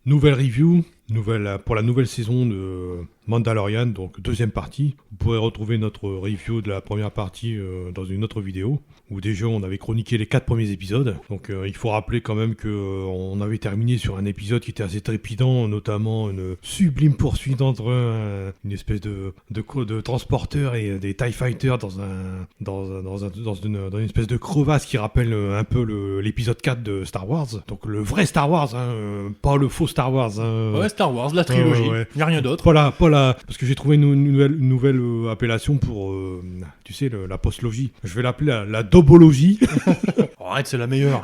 Nouvelle review, pour la nouvelle saison de Mandalorian, donc deuxième partie. Vous pourrez retrouver notre review de la première partie dans une autre vidéo, où déjà on avait chroniqué les 4 premiers épisodes. Donc il faut rappeler quand même qu'on avait terminé sur un épisode qui était assez trépidant, notamment une sublime poursuite entre une espèce de transporteur et des TIE Fighters dans une espèce de crevasse qui rappelle un peu l'épisode 4 de Star Wars. Donc le vrai Star Wars, pas le faux Star Wars. Ouais, Star Wars, la trilogie, il n'y a rien d'autre. Pas la, parce que j'ai trouvé une nouvelle appellation pour, tu sais, la postlogie. Je vais l'appeler la dobologie. Arrête, c'est la meilleure.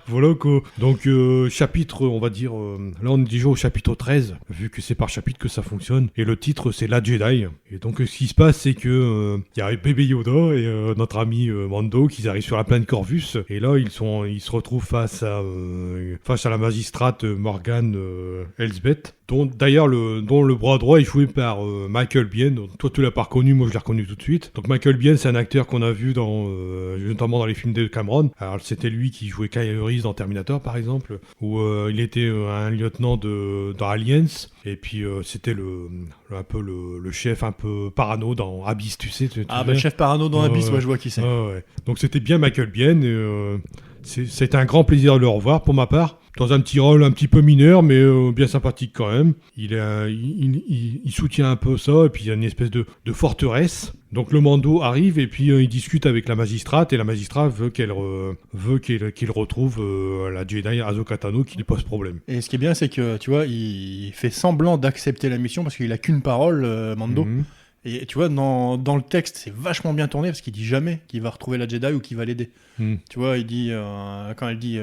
Voilà quoi. Donc chapitre, on va dire, là on est déjà au chapitre 13, vu que c'est par chapitre que ça fonctionne. Et le titre c'est La Jedi. Et donc ce qui se passe c'est que il y a bébé Yoda et notre ami Mando qui arrivent sur la planète Corvus. Et là ils se retrouvent face à la magistrate Morgan Elsbeth, dont le bras droit est joué par Michael Biehn. Toi tu l'as pas reconnu, moi je l'ai reconnu tout de suite. Donc Michael Biehn c'est un acteur qu'on a vu notamment dans les films de Cameron. Alors c'était lui qui jouait Kyle Reese dans Terminator par exemple, où il était un lieutenant dans Aliens, et puis c'était un peu le chef un peu parano dans Abyss, tu sais. Le chef parano dans Abyss, ouais, je vois qui c'est. Ouais. Donc c'était bien Michael Biehn, et c'était un grand plaisir de le revoir pour ma part, dans un petit rôle un petit peu mineur, mais bien sympathique quand même. Il soutient un peu ça, et puis il y a une espèce de forteresse. Donc le Mando arrive, et puis il discute avec la magistrate, et la magistrate veut qu'il retrouve la Jedi Ahsoka Tano, qui lui pose problème. Et ce qui est bien, c'est que, tu vois, il fait semblant d'accepter la mission, parce qu'il a qu'une parole, Mando. Mm-hmm. Et tu vois, dans le texte, c'est vachement bien tourné, parce qu'il dit jamais qu'il va retrouver la Jedi ou qu'il va l'aider. Tu vois, il dit, quand elle dit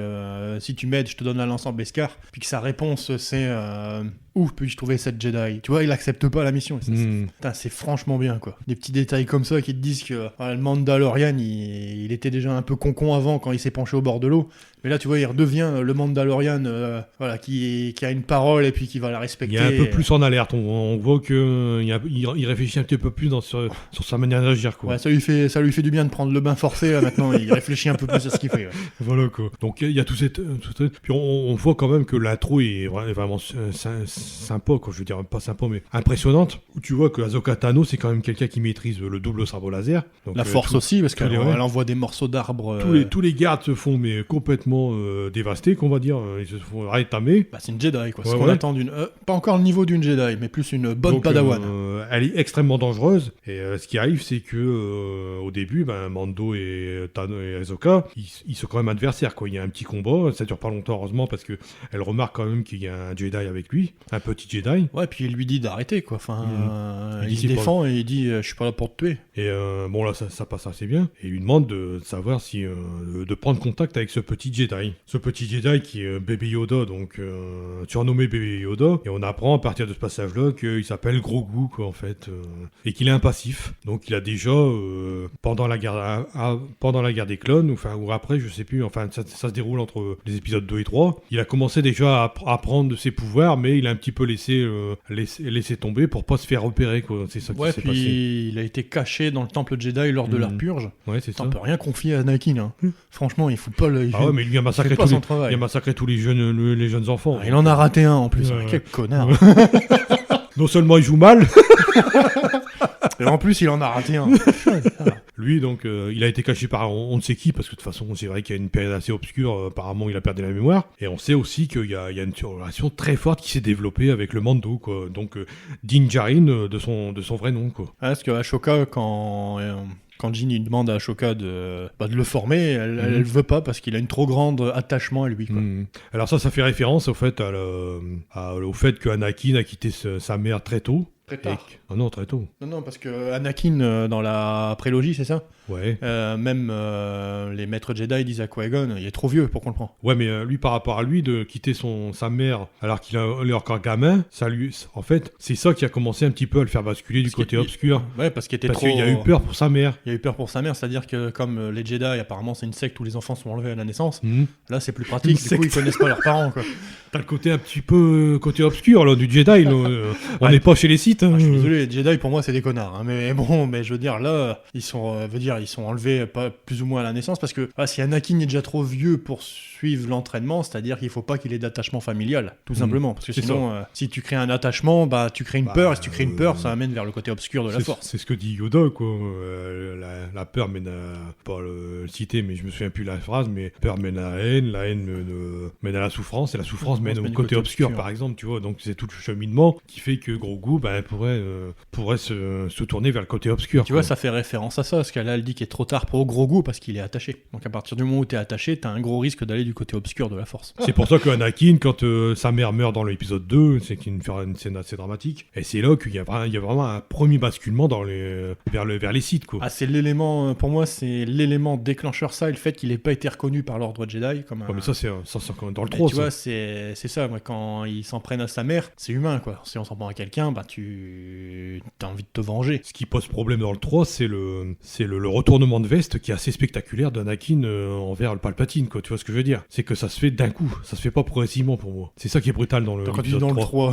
si tu m'aides, je te donne la lance en Beskar, puis que sa réponse c'est où puis-je trouver cette Jedi? Tu vois, il accepte pas la mission. C'est franchement bien, quoi. Des petits détails comme ça qui te disent que le Mandalorian, il était déjà un peu con avant quand il s'est penché au bord de l'eau. Mais là, tu vois, il redevient le Mandalorian qui a une parole et puis qui va la respecter. Il est un peu plus en alerte. On voit qu'il réfléchit un petit peu plus sur sa manière d'agir, quoi. Ouais, ça lui fait du bien de prendre le bain forcé, là, maintenant. Il réfléchit un peu plus à ce qu'il fait. Ouais. Voilà, quoi. Donc, il y a tout cette... Puis on voit quand même que l'intro est vraiment sympa, quoi. Je veux dire, pas sympa, mais impressionnante. Tu vois que Ahsoka Tano, c'est quand même quelqu'un qui maîtrise le double sabre laser. Donc, la force aussi, parce qu'elle envoie des morceaux d'arbres. Tous les gardes se font complètement dévastés, qu'on va dire. Ils se font rétamer. C'est une Jedi, quoi. Ce qu'on attend d'une... pas encore le niveau d'une Jedi, mais plus une bonne padawan. Elle est extrêmement dangereuse. Et ce qui arrive, c'est que au début, Mando et Ahsoka, ils sont quand même adversaires, quoi. Il y a un petit combat, ça dure pas longtemps, heureusement, parce que elle remarque quand même qu'il y a un Jedi avec lui, un petit Jedi. Ouais, puis il lui dit d'arrêter, quoi. Enfin, il se défend et il dit je suis pas là pour te tuer. Et bon, là, ça passe assez bien. Et il lui demande de savoir si de prendre contact avec ce petit Jedi. Ce petit Jedi qui est Baby Yoda, donc surnommé Baby Yoda. Et on apprend à partir de ce passage-là qu'il s'appelle Grogu, quoi, en fait, et qu'il est un passif. Donc il a déjà pendant la guerre des clones, ou après, je sais plus, enfin ça se déroule entre les épisodes 2 et 3. Il a commencé déjà à prendre ses pouvoirs, mais il a un petit peu laissé tomber pour pas se faire repérer, quoi. C'est ça qui s'est passé. Il a été caché dans le temple Jedi lors de leur purge. Ouais, c'est ça. On peut rien confier à Anakin, hein. Franchement, il fout pas le... Ah ouais, mais lui il a massacré tous les jeunes enfants. Il en a raté un en plus. Quel connard. Non seulement il joue mal, et en plus il en a raté un. Lui, donc, il a été caché par on ne sait qui, parce que de toute façon, c'est vrai qu'il y a une période assez obscure, apparemment, il a perdu la mémoire. Et on sait aussi qu'il y a une relation très forte qui s'est développée avec le Mando, quoi. Donc, Din Djarin, de son vrai nom, quoi. Parce que Ashoka, quand Jin il demande à Ashoka de le former, elle veut pas parce qu'il a une trop grande attachement à lui, quoi. Alors ça fait référence au fait au fait que Anakin a quitté sa mère très tôt. Très tard. Non, très tôt. Non, parce que Anakin, dans la prélogie, c'est ça ? Ouais. Même les maîtres Jedi disent à Qui-Gon, il est trop vieux pour qu'on le prenne. Ouais, mais lui, par rapport à lui, de quitter sa mère alors qu'il est encore gamin, en fait, c'est ça qui a commencé un petit peu à le faire basculer du côté obscur. Ouais, parce qu'il y a eu peur pour sa mère. Il a eu peur pour sa mère, c'est-à-dire que comme les Jedi, apparemment, c'est une secte où les enfants sont enlevés à la naissance, là, c'est plus pratique, du coup, ils connaissent pas leurs parents, quoi. T'as le côté un petit peu côté obscur là, du Jedi. Là, on n'est pas chez les Sith. Hein. Je suis désolé, les Jedi pour moi c'est des connards. Hein, mais bon, mais je veux dire là, ils sont enlevés pas plus ou moins à la naissance parce que si Anakin est déjà trop vieux pour suivre l'entraînement, c'est-à-dire qu'il faut pas qu'il ait d'attachement familial, tout simplement. Parce que sinon, si tu crées un attachement, tu crées une peur. Et si tu crées une peur, ça amène vers le côté obscur de la Force. C'est ce que dit Yoda, quoi. La peur mène à, pas le citer, mais je me souviens plus la phrase, mais peur mène à la haine mène à la souffrance, et la souffrance mène au côté obscur, par exemple, tu vois. Donc c'est tout le cheminement qui fait que Grogu pourrait se tourner vers le côté obscur. Tu vois, ça fait référence à ça, parce qu'elle dit qu'il est trop tard pour Grogu parce qu'il est attaché. Donc à partir du moment où t'es attaché, t'as un gros risque d'aller du côté obscur de la Force. C'est pour ça qu'Anakin, quand sa mère meurt dans l'épisode 2, c'est qu'il fait une scène assez dramatique, et c'est là qu'il y a vraiment un premier basculement vers les Sith, quoi. C'est l'élément, pour moi, c'est l'élément déclencheur, ça, et le fait qu'il n'ait pas été reconnu par l'ordre Jedi. Mais ça, c'est dans le 3. Tu vois, c'est ça, moi, quand ils s'en prennent à sa mère, c'est humain, quoi. Si on s'en prend à quelqu'un, tu as envie de te venger. Ce qui pose problème dans le 3, c'est le retournement de veste qui est assez spectaculaire d'Anakin envers le Palpatine, quoi. Tu vois ce que je veux dire? C'est que ça se fait d'un coup, ça se fait pas progressivement pour moi. C'est ça qui est brutal dans l'épisode 3.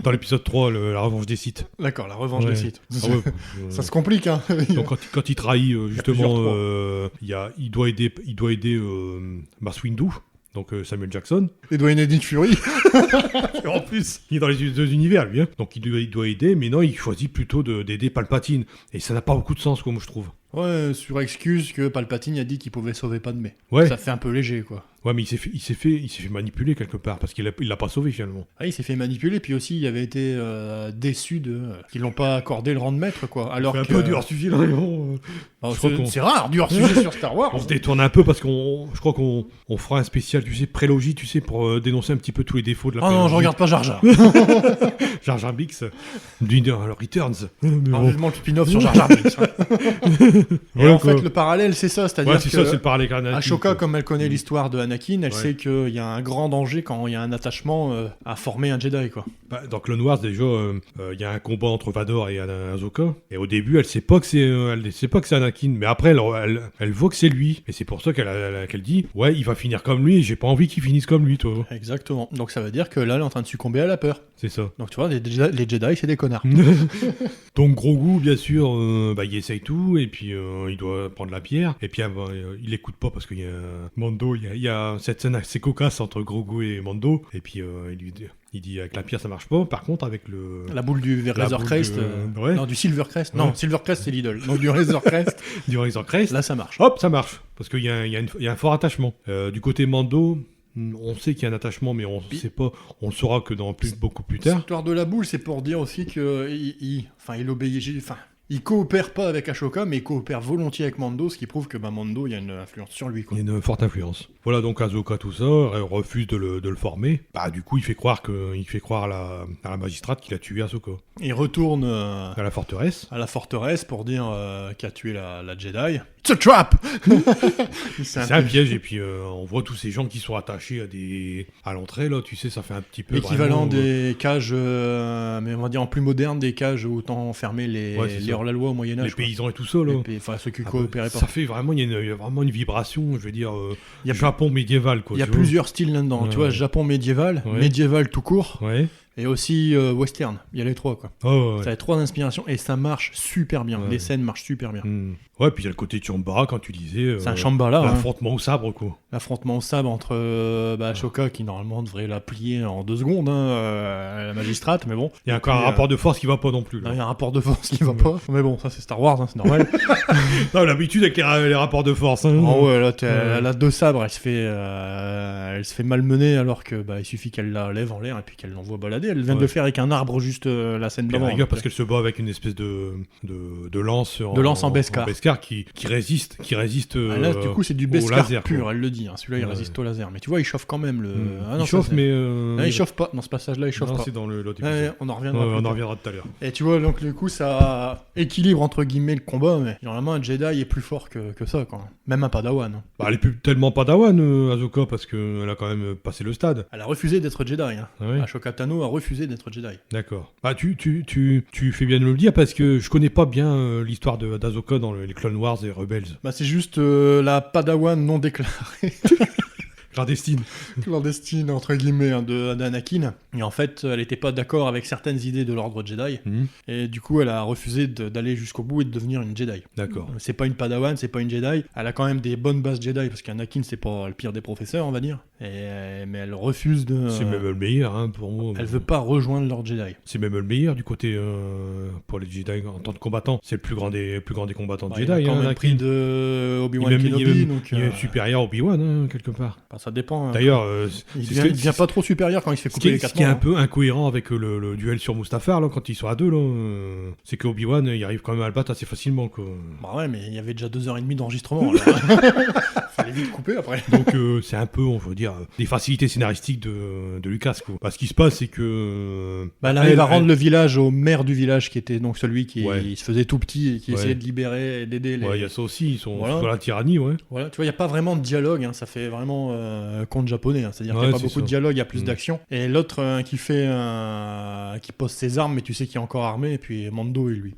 Dans l'épisode 3, la revanche des Sith. D'accord, la revanche des Sith. Ça se complique, hein. Donc quand il trahit, justement, il doit aider Mace Windu. Donc Samuel Jackson. Il doit aider Nick Fury. En plus, il est dans les deux univers, lui. Hein. Donc il doit aider, mais non, il choisit plutôt d'aider Palpatine. Et ça n'a pas beaucoup de sens, quoi, moi, je trouve. Ouais, sur excuse que Palpatine a dit qu'il pouvait sauver Padmé. Ouais. Ça fait un peu léger, quoi. Ouais, mais il s'est fait manipuler quelque part, parce qu'il l'a pas sauvé, finalement. Il s'est fait manipuler, puis aussi, il avait été déçu qu'ils l'ont pas accordé le rang de maître, quoi. Alors un peu du hors-sujet, là, mais bon... c'est rare, du hors-sujet sur Star Wars. On se détourne un peu, parce je crois qu'on fera un spécial, prélogie, pour dénoncer un petit peu tous les défauts de la prélogie. Non, je regarde pas Jar Jar. Jar Jar Binks, Returns. Vivement le spin-off sur Jar Jar Binks. Et en fait, le parallèle, c'est ça, c'est-à-dire que c'est le parallèle Anakin, Ashoka, comme elle connaît l'histoire de Anakin, elle sait qu'il y a un grand danger quand il y a un attachement à former un Jedi, quoi. Dans Clone Wars, déjà, il y a un combat entre Vador et Ahsoka, et au début, elle sait pas que c'est Anakin, mais après, elle voit que c'est lui, et c'est pour ça qu'elle dit, ouais, il va finir comme lui, et j'ai pas envie qu'il finisse comme lui, toi. Exactement. Donc ça veut dire que là, elle est en train de succomber à la peur. C'est ça. Donc tu vois, les Jedi, c'est des connards. Donc Grogu, bien sûr, il essaye tout, et puis il doit prendre la pierre, et puis il écoute pas parce qu'il y a Mando, il y a cette scène assez cocasse entre Grogu et Mando, et puis il dit avec la pierre ça marche pas, par contre avec la boule du Razor Crest, non, du Silver Crest, non, Silver Crest c'est l'idole, donc du Razor Crest, là ça marche. Hop, ça marche, parce qu'il y a un fort attachement. Du côté Mando, on sait qu'il y a un attachement, mais on sait pas, on le saura que beaucoup plus tard. L'histoire de la boule, c'est pour dire aussi que il obéit, il coopère pas avec Ashoka, mais il coopère volontiers avec Mando, ce qui prouve que Mando, il y a une influence sur lui, quoi. Il y a une forte influence. Voilà, donc Ahsoka, tout ça, refuse de le former. Du coup, il fait croire à la magistrate qu'il a tué Ahsoka. Il retourne à la forteresse. À la forteresse pour dire qu'il a tué la Jedi. It's a trap. C'est un piège, et puis on voit tous ces gens qui sont attachés à l'entrée, là, tu sais, ça fait un petit peu... L'équivalent des cages, mais on va dire en plus moderne, des cages où autant enfermer les hors-la-loi au Moyen-Âge. Les paysans et tout ça, là. Ceux qui coopéraient pas. Ça fait vraiment, il y a vraiment une vibration, je veux dire, Japon médiéval, quoi. Il y a plusieurs styles là-dedans, tu vois, Japon médiéval, médiéval tout court. Ouais. Et aussi western, il y a les trois, quoi. Ça a les trois inspirations et ça marche super bien. Les scènes marchent super bien. Ouais, puis il y a le côté Chambara, quand tu disais. C'est un Shambhala. L'affrontement au sabre, quoi. L'affrontement au sabre entre Ashoka, qui normalement devrait la plier en 2 secondes, la magistrate, mais bon. Il y a encore un rapport de force qui va pas non plus. Il y a un rapport de force qui va pas. Mais bon, ça c'est Star Wars, c'est normal. Non, l'habitude avec les rapports de force. Ouais, là, elle a 2 sabres, elle se fait malmener alors que il suffit qu'elle la lève en l'air et puis qu'elle l'envoie balader. Elle vient de le faire avec un arbre juste la scène d'avant. Parce qu'elle se bat avec une espèce de lance en Beskar. Qui résiste là, du coup, c'est du Beskar laser, pur, quoi. elle le dit. Celui-là, il résiste au laser. Mais tu vois, il chauffe quand même. Il chauffe, mais... il chauffe pas. Dans ce passage-là, il chauffe pas. C'est dans l'autre épisode. On en reviendra. Tout à l'heure. Et tu vois, donc du coup, ça équilibre entre guillemets le combat, mais normalement, un Jedi est plus fort que ça, quoi. Même un Padawan. Elle est plus tellement Padawan, Ahsoka, parce qu'elle a quand même passé le stade. Elle a refusé d'être Jedi. Ouais. Ashoka Tano a refusé d'être Jedi. D'accord. Tu fais bien de me le dire, parce que je connais pas bien l'histoire d'Ahsoka dans les Clone Wars et Rebels. C'est juste la Padawan non déclarée. clandestine entre guillemets hein, d'Anakin. Et en fait, elle n'était pas d'accord avec certaines idées de l'ordre Jedi. Et du coup, elle a refusé d'aller jusqu'au bout et de devenir une Jedi. D'accord. C'est pas une Padawan, c'est pas une Jedi. Elle a quand même des bonnes bases Jedi parce qu'Anakin c'est pas le pire des professeurs, on va dire. Mais elle refuse de. C'est même le meilleur hein, pour moi. Elle veut pas rejoindre l'ordre Jedi. C'est même le meilleur du côté pour les Jedi en tant que combattant. C'est le plus grand des combattants de Jedi. Il a quand même pris de Obi-Wan Kenobi. Il est supérieur à Obi-Wan hein, quelque part. Bah, ça dépend. Hein. D'ailleurs, il devient pas trop supérieur quand il se fait couper les 4 Ce qui est un peu incohérent avec le duel sur Mustafar là, quand ils sont à deux là, c'est que Obi-Wan il arrive quand même à le battre assez facilement quoi. Bah ouais, mais il y avait déjà 2h30 d'enregistrement. Fallait vite couper après. Donc c'est un peu, on va dire, des facilités scénaristiques de Lucas quoi. Bah, ce qui se passe c'est que là, elle va rendre le village au maire du village qui était donc celui qui se faisait tout petit et qui essayait de libérer et d'aider les. Ouais, il y a ça aussi, ils sont dans la tyrannie, ouais. Voilà, tu vois, il y a pas vraiment de dialogue, hein, ça fait vraiment conte japonais, hein, c'est-à-dire qu'il n'y a pas beaucoup de dialogue, il y a plus d'action. Et l'autre qui pose ses armes, mais tu sais qu'il est encore armé, et puis Mando, lui.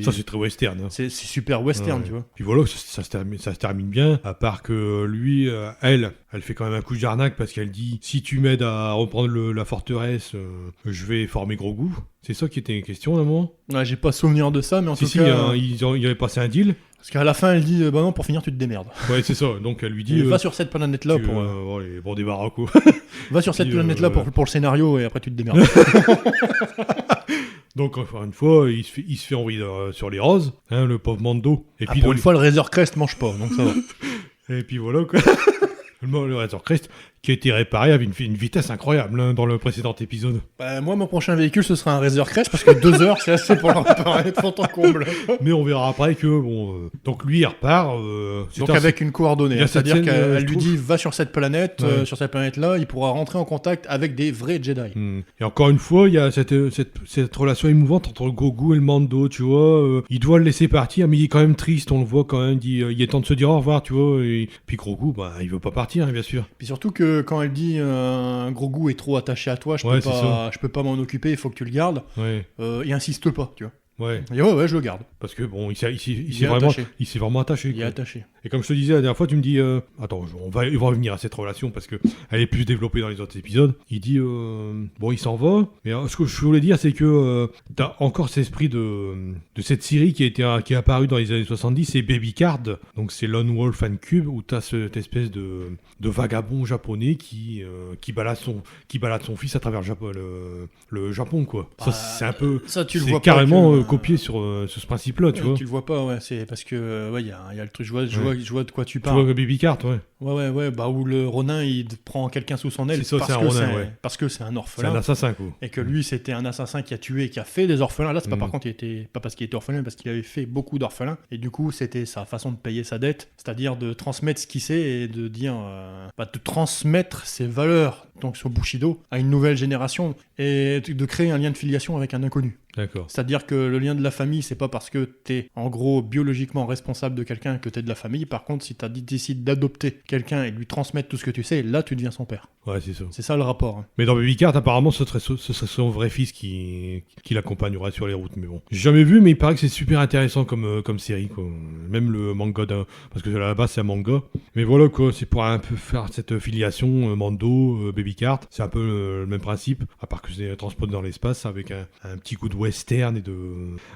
Ça c'est très western. Hein. C'est super western, tu vois. Puis voilà, ça se termine bien, à part que lui, elle fait quand même un coup de jarnac parce qu'elle dit si tu m'aides à reprendre la forteresse, je vais former Grogu. C'est ça qui était une question à un moment. Ouais, j'ai pas souvenir de ça, mais en tout cas. Ils avaient passé un deal. Parce qu'à la fin, elle dit bah non, pour finir, tu te démerdes. Ouais, c'est ça. Donc elle lui dit va sur cette planète-là pour. Bon, des baracos. Va sur cette planète-là pour le scénario et après tu te démerdes. Donc, encore une fois, il se fait envoyer sur les roses, hein, le pauvre Mando. Et puis, pour une fois, le Razor Crest mange pas, donc ça va. Et puis voilà, quoi. Le Razor Crest, qui a été réparé avec une vitesse incroyable hein, dans le précédent épisode. Bah, moi, mon prochain véhicule, ce sera un Razor Crest, parce que 2 heures, c'est assez pour le réparer de fond en comble. Mais on verra après que, donc lui, il repart. Donc avec une coordonnée, c'est-à-dire qu'elle lui dit, va sur cette planète, sur cette planète-là, il pourra rentrer en contact avec des vrais Jedi. Et encore une fois, il y a cette relation émouvante entre le Grogu et le Mando, tu vois. Il doit le laisser partir, mais il est quand même triste, on le voit quand même, il est temps de se dire au revoir, tu vois. Et puis Grogu, bah, il veut pas partir, bien sûr. Puis surtout que quand elle dit Grogu est trop attaché à toi, je peux pas m'en occuper, il faut que tu le gardes. Il insiste pas, tu vois. Ouais. Et ouais, je le garde. Parce que bon, il s'est vraiment attaché. Il est attaché. Et comme je te disais la dernière fois, tu me dis, attends, on va revenir à cette relation parce que elle est plus développée dans les autres épisodes. Il dit, bon, il s'en va. Mais ce que je voulais dire, c'est que t'as encore cet esprit de cette série qui est apparue dans les années 70, c'est Baby Card. Donc c'est Lone Wolf and Cube où t'as cette espèce de vagabond japonais qui balade son fils à travers le Japon, quoi. Ça, c'est un peu. Ça, tu le vois carrément copié sur ce principe-là, tu vois. Tu le vois pas, ouais. C'est parce que il y a le truc. Je vois de quoi tu parles. Tu vois Baby Cart, ouais. Ouais. Bah où le Ronin il prend quelqu'un sous son aile parce que c'est un orphelin. C'est un assassin, quoi. Et que lui c'était un assassin qui a tué et qui a fait des orphelins. Là c'est pas par contre pas parce qu'il était orphelin, mais parce qu'il avait fait beaucoup d'orphelins. Et du coup c'était sa façon de payer sa dette, c'est-à-dire de transmettre ce qu'il sait et de dire, de transmettre ses valeurs, donc son Bushido, à une nouvelle génération et de créer un lien de filiation avec un inconnu. D'accord. C'est-à-dire que le lien de la famille, c'est pas parce que t'es en gros biologiquement responsable de quelqu'un que t'es de la famille. Par contre, si tu décides d'adopter quelqu'un et de lui transmettre tout ce que tu sais, là tu deviens son père. Ouais, c'est ça. C'est ça le rapport. Hein. Mais dans Baby Cart, apparemment, ce serait son vrai fils qui l'accompagnerait sur les routes. Mais bon, j'ai jamais vu, mais il paraît que c'est super intéressant comme série, quoi. Même le manga, parce que à la base c'est un manga. Mais voilà, quoi, c'est pour un peu faire cette filiation Mando, Baby Cart. C'est un peu le même principe, à part que c'est transporté dans l'espace avec un petit coup de western et de.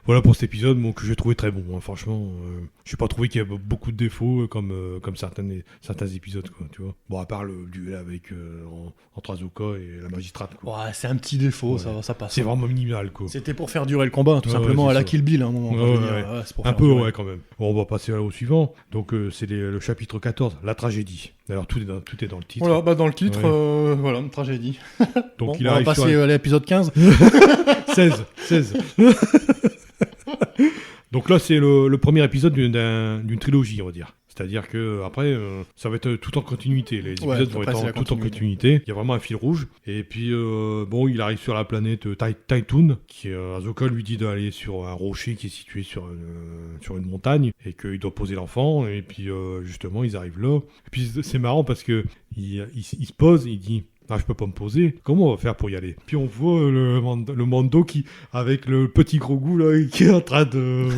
Voilà pour cet épisode, que j'ai trouvé très bon. Hein, franchement, je n'ai pas trouvé qu'il y avait beaucoup de défauts comme certains épisodes, quoi, tu vois. Bon, à part le duel avec entre Azuka et la magistrate, quoi. Ouais, c'est un petit défaut, ça passe. C'est vraiment minimal, quoi. C'était pour faire durer le combat, tout simplement, à la Kill Bill à un moment. C'est pour un peu, durer. Ouais, quand même. Bon, on va passer au suivant. Donc, c'est le chapitre 14, la tragédie. Alors, tout est dans le titre. Voilà, dans le titre, voilà, une tragédie. Donc, on va passer à l'épisode 15. 16. Donc là, c'est le premier épisode d'une trilogie, on va dire. C'est-à-dire que après, ça va être tout en continuité. Les épisodes vont être tout en continuité. Il y a vraiment un fil rouge. Et puis, il arrive sur la planète Taitun, qui Ahsoka lui dit d'aller sur un rocher qui est situé sur une montagne et qu'il doit poser l'enfant. Et puis, justement, ils arrivent là. Et puis, c'est marrant parce que il se pose, il dit. Ah, je peux pas me poser. Comment on va faire pour y aller? Puis on voit le Mando qui, avec le petit gros goût là, qui est en train de...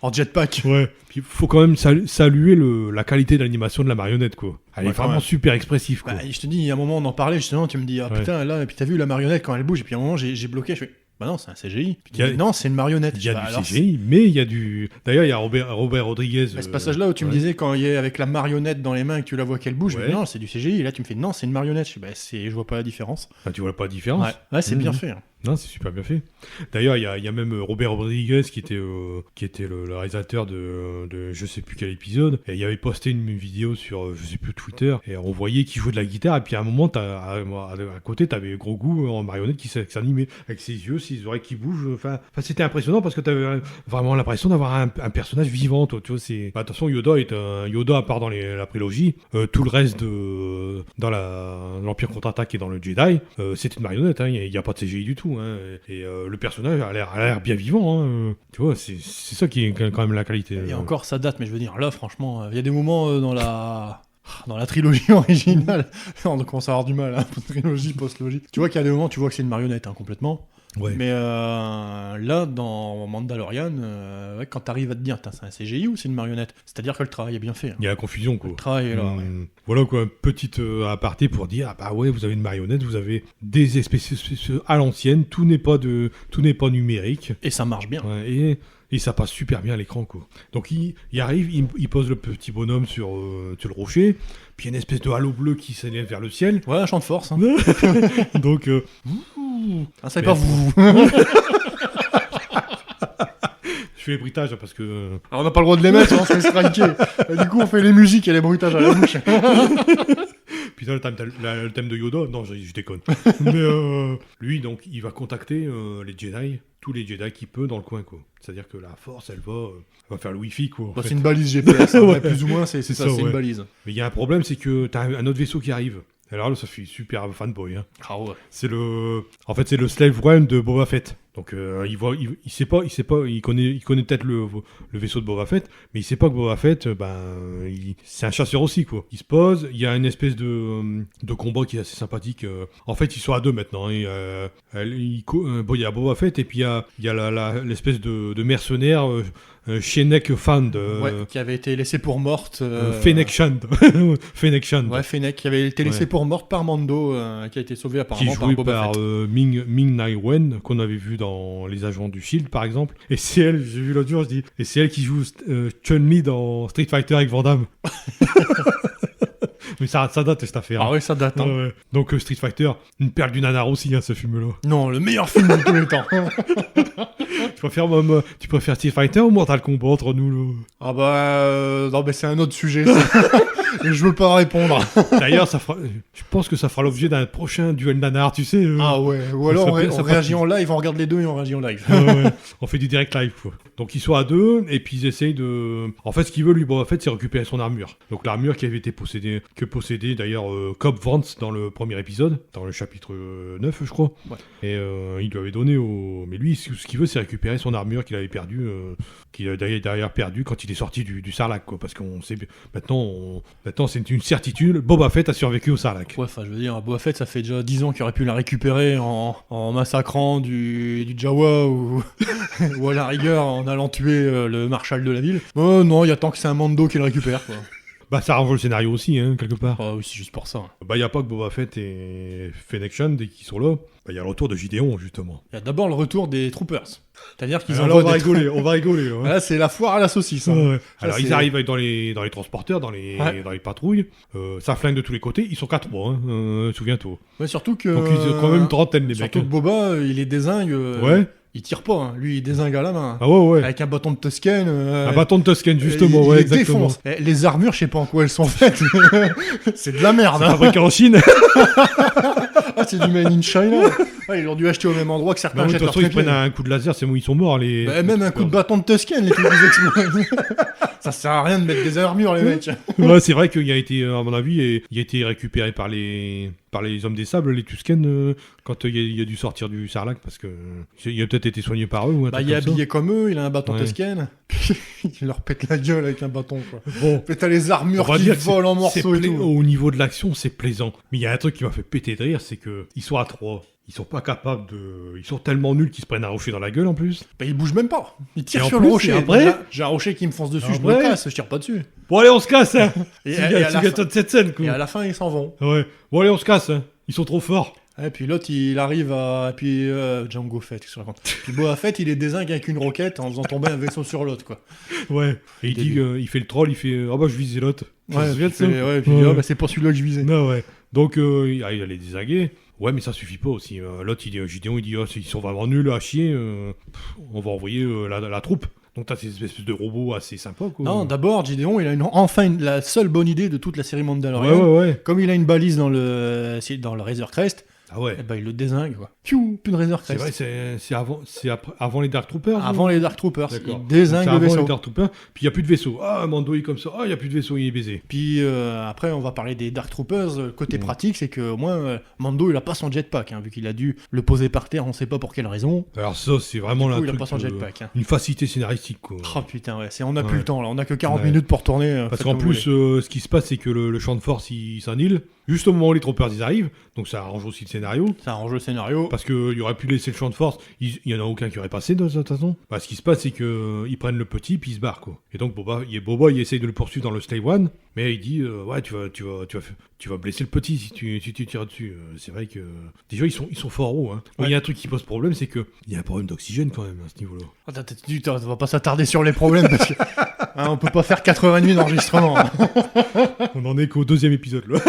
En jetpack. Ouais. Puis faut quand même saluer la qualité de l'animation de la marionnette, quoi. Elle est vraiment super expressive, quoi. Bah, je te dis, il y a un moment, on en parlait justement, tu me dis, ah putain, là, et puis t'as vu la marionnette quand elle bouge, et puis à un moment, j'ai bloqué, je fais, bah non, c'est un CGI. Puis non, c'est une marionnette. Il y a du CGI, mais il y a du... D'ailleurs, il y a Robert Rodriguez... ce passage-là où tu me disais, quand il est avec la marionnette dans les mains et que tu la vois qu'elle bouge, non, c'est du CGI, et là tu me fais, non, c'est une marionnette. Je vois pas la différence. Ah, tu vois pas la différence? Ouais, c'est bien fait. Hein. Non, c'est super bien fait. D'ailleurs, il y a même Robert Rodriguez qui était le réalisateur de je sais plus quel épisode. Et il avait posté une vidéo sur je sais plus Twitter. Et on voyait qu'il jouait de la guitare. Et puis à un moment, à côté, t'avais gros goût en marionnette qui s'animait avec ses yeux, ses oreilles qui bougent. Enfin, c'était impressionnant parce que t'avais vraiment l'impression d'avoir un personnage vivant. Toi, tu vois, c'est. Bah, de toute façon, Yoda à part dans la prélogie, tout le reste dans l'Empire contre-attaque et dans le Jedi, c'est une marionnette. Il n'y a pas de CGI du tout. Hein, et le personnage a l'air bien vivant. Hein, tu vois, c'est ça qui est quand même la qualité. Et encore, ça date, mais je veux dire, là, franchement, il y a des moments dans la trilogie originale, on commence à avoir du mal, hein, trilogie, post-logie. Tu vois qu'il y a des moments, tu vois que c'est une marionnette, hein, complètement. Ouais. Mais là, dans Mandalorian, quand t'arrives à te dire, c'est un CGI ou c'est une marionnette? C'est-à-dire que le travail est bien fait. Hein. Il y a la confusion, quoi. Le travail est là. Voilà, quoi, petite aparté pour dire, ah bah ouais, vous avez une marionnette, vous avez des espèces à l'ancienne, tout n'est pas numérique. Et ça marche bien. Ouais, et ça passe super bien à l'écran, quoi. Donc il arrive, il pose le petit bonhomme sur le rocher, puis il y a une espèce de halo bleu qui s'élève vers le ciel. Ouais, un champ de force. Hein. Donc... ça n'est pas vous. Je fais les bruitages parce que... Alors on n'a pas le droit de les mettre, on se fait striker. Du coup, on fait les musiques et les bruitages à la bouche. Putain, le thème de Yoda, non, je déconne. Mais lui, donc, il va contacter les Jedi, tous les Jedi qu'il peut dans le coin, quoi. C'est-à-dire que la Force, elle va faire le Wi-Fi, quoi. C'est une balise GPS, hein, ouais, plus ou moins, c'est ça, c'est une balise. Mais il y a un problème, c'est que t'as un autre vaisseau qui arrive. Alors là, ça fait super fanboy. Hein. Ah ouais. C'est le Slave One de Boba Fett. Donc il sait pas, il connaît peut-être le vaisseau de Boba Fett, mais il sait pas que Boba Fett, c'est un chasseur aussi, quoi. Il se pose, il y a une espèce de combat qui est assez sympathique. En fait, ils sont à deux maintenant. Et, il y a Boba Fett et puis il y a l'espèce de mercenaire. Fennec Shand, qui avait été laissé pour morte. Fennec Shand. Fennec Shand. Ouais, Fennec, qui avait été laissé pour morte par Mando, qui a été sauvé apparemment par Boba Fett. Ming Na Wen, qu'on avait vu dans Les Agents du Shield, par exemple. Et c'est elle, j'ai vu l'autre jour, je dis, et c'est elle qui joue Chun-Li dans Street Fighter avec Van Damme. Mais ça date cette affaire. Ah oui, ça date. Hein. Ouais. Donc Street Fighter, une perle du nanar aussi, hein, ce film-là. Non, le meilleur film de tous les temps. Tu préfères Street Fighter ou Mortal Kombat entre nous là? Ah bah non, mais c'est un autre sujet. Et je veux pas répondre. D'ailleurs, je pense que ça fera l'objet d'un prochain duel nanar, tu sais. Ah ouais. Ou alors on réagit en live, on regarde les deux et on réagit en live. Ouais. On fait du direct live, quoi. Donc ils sont à deux et puis ils essayent de. En fait, ce qu'il veut lui, Boba Fett, c'est récupérer son armure. Donc l'armure qui avait été possédée d'ailleurs Cobb Vanth dans le premier épisode, dans le chapitre 9, je crois. Ouais. Et il lui avait donné Mais lui, ce qu'il veut, c'est récupérer son armure qu'il avait perdue, qu'il a d'ailleurs perdu quand il est sorti du Sarlacc, quoi. Parce qu'on sait maintenant c'est une certitude. Boba Fett a survécu au Sarlacc. Ouais, enfin, je veux dire, Boba Fett, ça fait déjà 10 ans qu'il aurait pu la récupérer en massacrant du Jawa ou à la rigueur en allant tuer le marshal de la ville. Non, il y a tant que c'est un Mando qui le récupère, quoi. Bah ça arrange le scénario aussi, hein, quelque part. Ah oui, c'est juste pour ça. Bah il y a pas que Boba Fett et Fennec Shand qui sont là. Bah il y a le retour de Gideon, justement. Il y a d'abord le retour des Troopers. C'est-à-dire qu'ils on va rigoler. Ouais. Là, c'est la foire à la saucisse. Hein. Ouais. Alors ils arrivent dans les transporteurs, dans les patrouilles. Ça flingue de tous les côtés. Ils sont qu'à 3, hein, souviens-toi. Ouais, surtout que... Donc ils ont quand même une trentaine, les mecs. Surtout que Boba, il est dézingue. Ouais. Il tire pas, hein. Lui il dézingue à la main. Ah ouais. Avec un bâton de Tusken. Un bâton de Tusken, justement, ouais, exactement. Les armures, je sais pas en quoi elles sont faites. C'est de la merde. Hein. Fabriqué en Chine. Ah, c'est du made in China. Ah, ils l'ont dû acheter au même endroit que certains jettent. De toute façon, ils prennent un coup de laser, c'est où ils sont morts. Même un coup de bâton de Tusken, les trucs ils explosent. Ça sert à rien de mettre des armures, les mecs. Ouais, c'est vrai qu'il a été, à mon avis, il a été récupéré par les par les hommes des sables, les Tusken, quand il a dû sortir du Sarlacc, parce que il a peut-être été soigné par eux. Ou un truc il est comme ça. habillé comme eux, il a un bâton Tusken, puis il leur pète la gueule avec un bâton, quoi. Bon, t'as les armures qui volent en morceaux et tout. Au niveau de l'action, c'est plaisant. Mais il y a un truc qui m'a fait péter de rire, c'est qu'ils sont à 3. Ils sont pas capables de... Ils sont tellement nuls qu'ils se prennent un rocher dans la gueule en plus. Ils bougent même pas. Ils tirent Et sur en le plus, rocher. et après... J'ai un rocher qui me fonce dessus, je me casse, je tire pas dessus. Bon allez, on se casse hein. Et c'est à la gâteau de cette scène quoi. Et à la fin, ils s'en vont. Ouais. Bon allez, on se casse hein. Ils sont trop forts. Et puis l'autre, il arrive à... Puis Django Fett, qu'est-ce que je raconte. Puis Boba Fett, il est dézingue avec une roquette en faisant tomber un vaisseau sur l'autre, quoi. Ouais. Et il dit, il fait le troll, il fait « Ah bah je visais l'autre ». Ouais, puis c'est pour celui-là que je visais. Non, ouais. Donc il a les désinguer. Ouais, mais ça suffit pas aussi. L'autre, Gideon, il dit « ils sont vraiment nuls à chier, on va envoyer la troupe ». Donc t'as ces espèces de robots assez sympas, quoi. Non, d'abord, Gideon, il a enfin la seule bonne idée de toute la série Mandalorian. Ouais. Comme il a une balise dans le Razor Crest, ah ouais. Et ben il le dézingue, quoi. Piou, plus de Razor Crest. C'est vrai, c'est avant les Dark Troopers. Avant les Dark Troopers, d'accord. Il dézingue le vaisseau. Avant les Dark Troopers, puis il y a plus de vaisseau. Ah, Mando il est comme ça. Ah, il y a plus de vaisseau, il est baisé. Puis après, on va parler des Dark Troopers. Côté pratique, c'est que au moins Mando il a pas son jetpack, hein, vu qu'il a dû le poser par terre, on sait pas pour quelle raison. Alors ça, c'est vraiment il a pas son jetpack. Une facilité scénaristique, quoi. Oh putain, ouais. On a plus le temps là. On a que 40 minutes pour tourner. Parce qu'en plus, ce qui se passe, c'est que le champ de force il s'annule. Juste au moment où les troopers ils arrivent, donc ça arrange aussi le scénario. Ça arrange le scénario. Parce qu'il aurait pu laisser le champ de force, il y en a aucun qui aurait passé de toute façon. Bah, ce qui se passe, c'est qu'ils prennent le petit puis ils se barrent, quoi. Et donc Boba il essaye de le poursuivre dans le Slave One, mais il dit ouais tu vas blesser le petit si tu tires dessus. C'est vrai que déjà ils sont forts hauts. Hein. Ouais. Il y a un truc qui pose problème, c'est que il y a un problème d'oxygène quand même à ce niveau-là. On va pas s'attarder sur les problèmes parce que on peut pas faire 4h30 d'enregistrement. Hein. On en est qu'au 2e épisode là.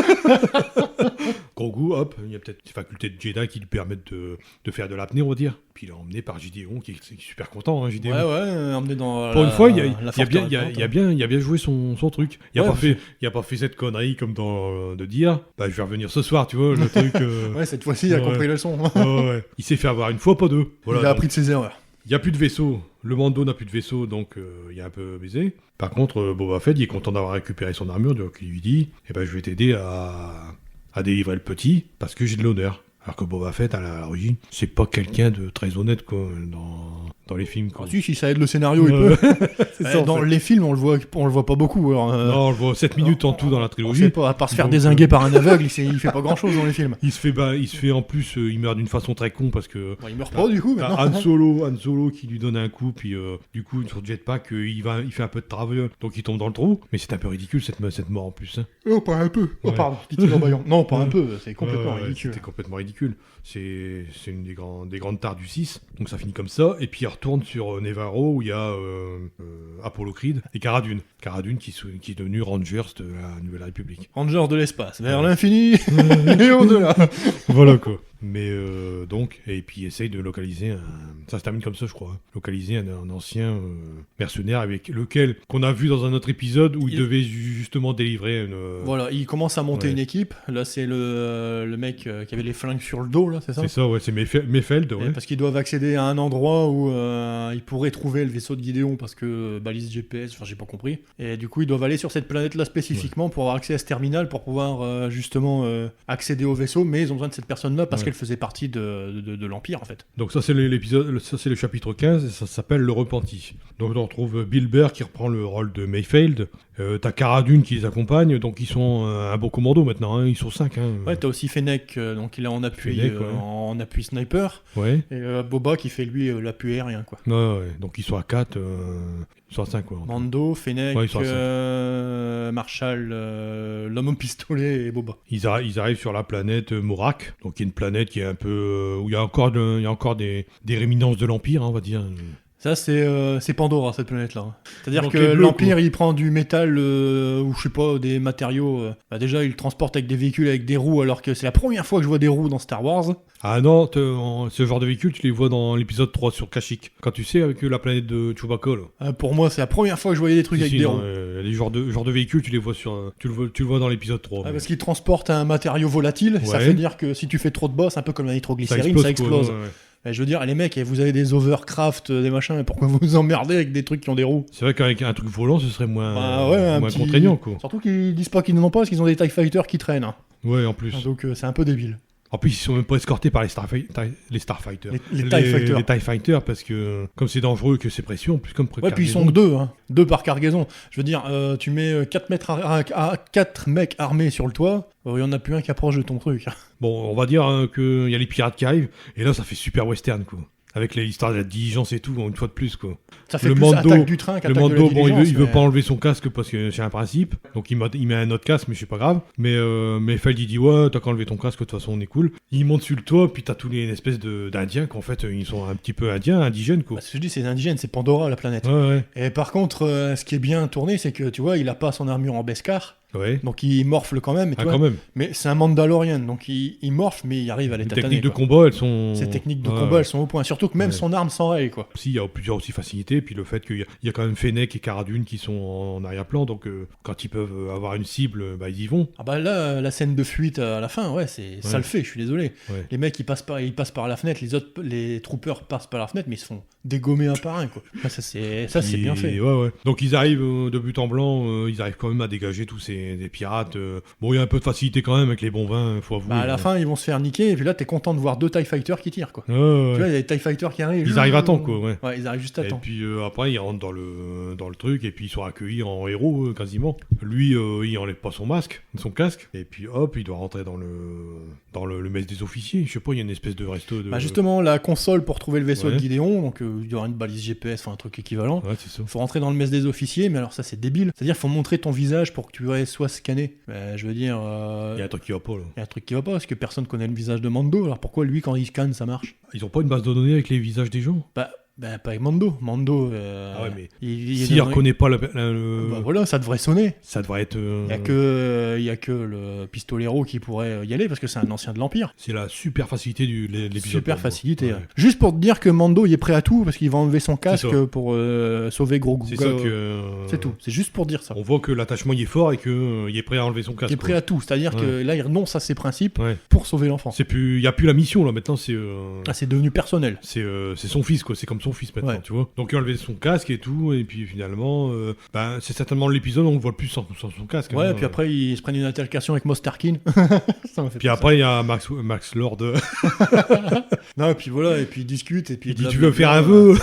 Grogu, hop, il y a peut-être des facultés de Jedi qui lui permettent de faire de l'apnée, on va dire. Puis il est emmené par Gideon, qui est super content, hein, Gideon. Ouais, emmené dans pour une fois, il a bien joué son truc. Il a pas fait cette connerie comme dans de dire, bah je vais revenir ce soir, tu vois, le truc. Ouais, cette fois-ci, il a compris la leçon. Ouais. Il s'est fait avoir une fois, pas deux. Voilà, il a appris de ses erreurs. Il n'y a plus de vaisseau. Le Mando n'a plus de vaisseau, donc il est un peu baisé. Par contre, Boba Fett, il est content d'avoir récupéré son armure, donc il lui dit, je vais t'aider à délivrer le petit, parce que j'ai de l'honneur. Alors que Boba Fett, à l'origine, c'est pas quelqu'un de très honnête, quoi, dans les films, quoi. Ah, si ça aide le scénario, il peut. Ça, dans les films, on le voit pas beaucoup. Alors, non, on le voit 7 minutes en tout dans la trilogie. On sait pas, à part se faire dézinguer par un aveugle, il fait pas grand chose dans les films. Il se fait en plus, il meurt d'une façon très con parce que. Il meurt pas du coup. Han Solo qui lui donne un coup, puis du coup sur Jetpack, il fait un peu de travail, donc il tombe dans le trou. Mais c'est un peu ridicule cette mort en plus. Hein. Oh, pas un peu. Oh, pardon. Non, pas un peu. C'est complètement ridicule. C'était complètement ridicule. C'est une des grandes tares du 6. Donc ça finit comme ça. Et puis il retourne sur Nevarro où il y a Apollo Creed et Cara Dune. Cara Dune qui est devenu Rangers de la Nouvelle République. Rangers de l'espace, vers l'infini et au-delà. Voilà quoi. Mais donc, et puis il essaye de localiser ça se termine comme ça je crois, localiser un ancien mercenaire avec lequel, qu'on a vu dans un autre épisode où il devait justement délivrer une... Voilà, il commence à monter une équipe, là c'est le mec qui avait les flingues sur le dos, là, c'est ça ? C'est ça, ouais, c'est Mayfeld, ouais. Parce qu'ils doivent accéder à un endroit où ils pourraient trouver le vaisseau de Gideon parce que balise GPS, enfin j'ai pas compris. Et du coup ils doivent aller sur cette planète-là spécifiquement pour avoir accès à ce terminal, pour pouvoir justement accéder au vaisseau, mais ils ont besoin de cette personne-là parce qu'elle faisait partie de l'Empire en fait. Donc ça c'est l'épisode, ça c'est le chapitre 15 et ça s'appelle Le Repenti. Donc on retrouve Bill Burr qui reprend le rôle de Mayfeld, t'as Cara Dune qui les accompagne, donc ils sont un beau commando maintenant, hein, ils sont 5. Hein. Ouais, t'as aussi Fennec, donc il est en appui, en appui sniper, ouais. Et Boba qui fait lui l'appui aérien quoi. Ouais, donc ils sont à 4, ils sont à 5 quoi. Mando, Fennec, Marshall, l'homme au pistolet et Boba. Ils arrivent sur la planète Morak, donc il y a une planète qui est un peu où il y a encore des réminiscences de l'Empire, hein, on va dire. Ça, c'est Pandora, cette planète-là. C'est-à-dire que l'Empire, il prend du métal ou, je sais pas, des matériaux... déjà, il le transporte avec des véhicules avec des roues, alors que c'est la première fois que je vois des roues dans Star Wars. Ah non, ce genre de véhicules, tu les vois dans l'épisode 3 sur Kashyyyk. Quand tu sais, avec la planète de Chewbacca, là. Pour moi, c'est la première fois que je voyais des trucs avec des roues. Les genres de véhicules, tu les vois tu le vois dans l'épisode 3. Parce qu'ils transportent un matériau volatile, ça fait dire que si tu fais trop de boss, un peu comme la nitroglycérine, ça explose. Je veux dire, les mecs, vous avez des overcraft, des machins, pourquoi vous vous emmerdez avec des trucs qui ont des roues? C'est vrai qu'avec un truc volant, ce serait moins, un moins petit... contraignant, quoi. Surtout qu'ils disent pas qu'ils n'en ont pas parce qu'ils ont des TIE Fighters qui traînent. Hein. Ouais, en plus. Donc c'est un peu débile. En plus, ils sont même pas escortés par les Starfighters. Les TIE Fighters. Les TIE Fighters, parce que comme c'est dangereux, que c'est précieux, en plus comme Ouais, puis ils sont que 2, hein. 2 par cargaison. Je veux dire, tu mets 4 mecs armés sur le toit, il y en a plus un qui approche de ton truc. Bon, on va dire qu'il y a les pirates qui arrivent, et là, ça fait super western, quoi. Avec l'histoire de la diligence et tout, une fois de plus, quoi. Ça fait plus attaque du train qu'attaque de la diligence. Bon, il veut pas enlever son casque parce que c'est un principe, donc il met un autre casque, mais c'est pas grave. Mais Feld, il dit, ouais, t'as qu'à enlever ton casque, de toute façon, on est cool. Il monte sur le toit, puis t'as tous les espèces d'Indiens, qu'en fait, ils sont un petit peu indigènes, quoi. Bah, ce que je dis, c'est indigène, c'est Pandora, la planète. Ouais. Et par contre, ce qui est bien tourné, c'est que, tu vois, il a pas son armure en Beskar. Ouais. Donc il morfle quand même, Quand même. Mais c'est un Mandalorian, donc il morfle, mais il arrive à les tataner. Les techniques de combat, elles sont... Ces techniques de combat, elles sont au point. Surtout que même son arme s'enraye, quoi. Si, il y a plusieurs aussi facilités, puis le fait qu'il y a quand même Fennec et Cara Dune qui sont en arrière-plan, donc quand ils peuvent avoir une cible, bah ils y vont. Ah bah là, la scène de fuite à la fin, ça le fait, je suis désolé. Ouais. Les mecs, ils passent par la fenêtre, les troopers passent par la fenêtre, mais ils se font dégommer un par un, quoi. Ça c'est bien fait. Ouais. Donc ils arrivent de but en blanc, ils arrivent quand même à dégager tous des pirates. Bon, il y a un peu de facilité quand même avec les bons vins, faut avouer. Bah à la fin, ils vont se faire niquer, et puis là, t'es content de voir 2 TIE Fighters qui tirent, quoi. Ouais. Tu vois, il y a des TIE Fighters qui arrivent. Ils arrivent à temps, quoi, ouais. Ouais, ils arrivent juste à temps. Et puis après, ils rentrent dans le truc, et puis ils sont accueillis en héros, quasiment. Lui, il enlève pas son casque, et puis hop, il doit rentrer dans le mess des officiers. Je sais pas, il y a une espèce de resto de... Bah justement, la console pour trouver le vaisseau de Gideon, donc il y aura une balise GPS, enfin un truc équivalent. Ouais, c'est ça. Faut rentrer dans le mess des officiers, mais alors ça c'est débile. C'est-à-dire qu'il faut montrer ton visage pour que tu sois scanné. Je veux dire... Il y a un truc qui va pas, là. Il y a un truc qui va pas, parce que personne connaît le visage de Mando, alors pourquoi lui, quand il scanne, ça marche? Ils ont pas une base de données avec les visages des gens? Bah pas avec Mando. Mando, ah ouais, mais s'il reconnaît pas bah voilà, ça devrait sonner. Ça devrait être... Il y a que le pistolero qui pourrait y aller, parce que c'est un ancien de l'Empire. C'est la super facilité de l'épisode. Super facilité. Ouais. Juste pour te dire que Mando, il est prêt à tout, parce qu'il va enlever son casque pour sauver Grogu. C'est ça que... C'est tout, c'est juste pour dire ça. On voit que l'attachement il est fort et qu'il est prêt à enlever son casque. Il est prêt à tout, c'est-à-dire que là, il renonce à ses principes Ouais. pour sauver l'enfant. Il n'y a plus la mission, là, maintenant, c'est... c'est devenu personnel. C'est son fils, quoi. C'est comme son fils, maintenant, tu vois. Donc il a enlevé son casque et tout, et puis finalement, c'est certainement l'épisode où on le voit le plus sans son casque. Ouais, et puis après, ils se prennent une altercation avec Mos Tarkin. Puis après, il y a Max Lord. Non, et puis voilà, et puis ils discutent, et puis... Il dit, tu veux faire un vœu?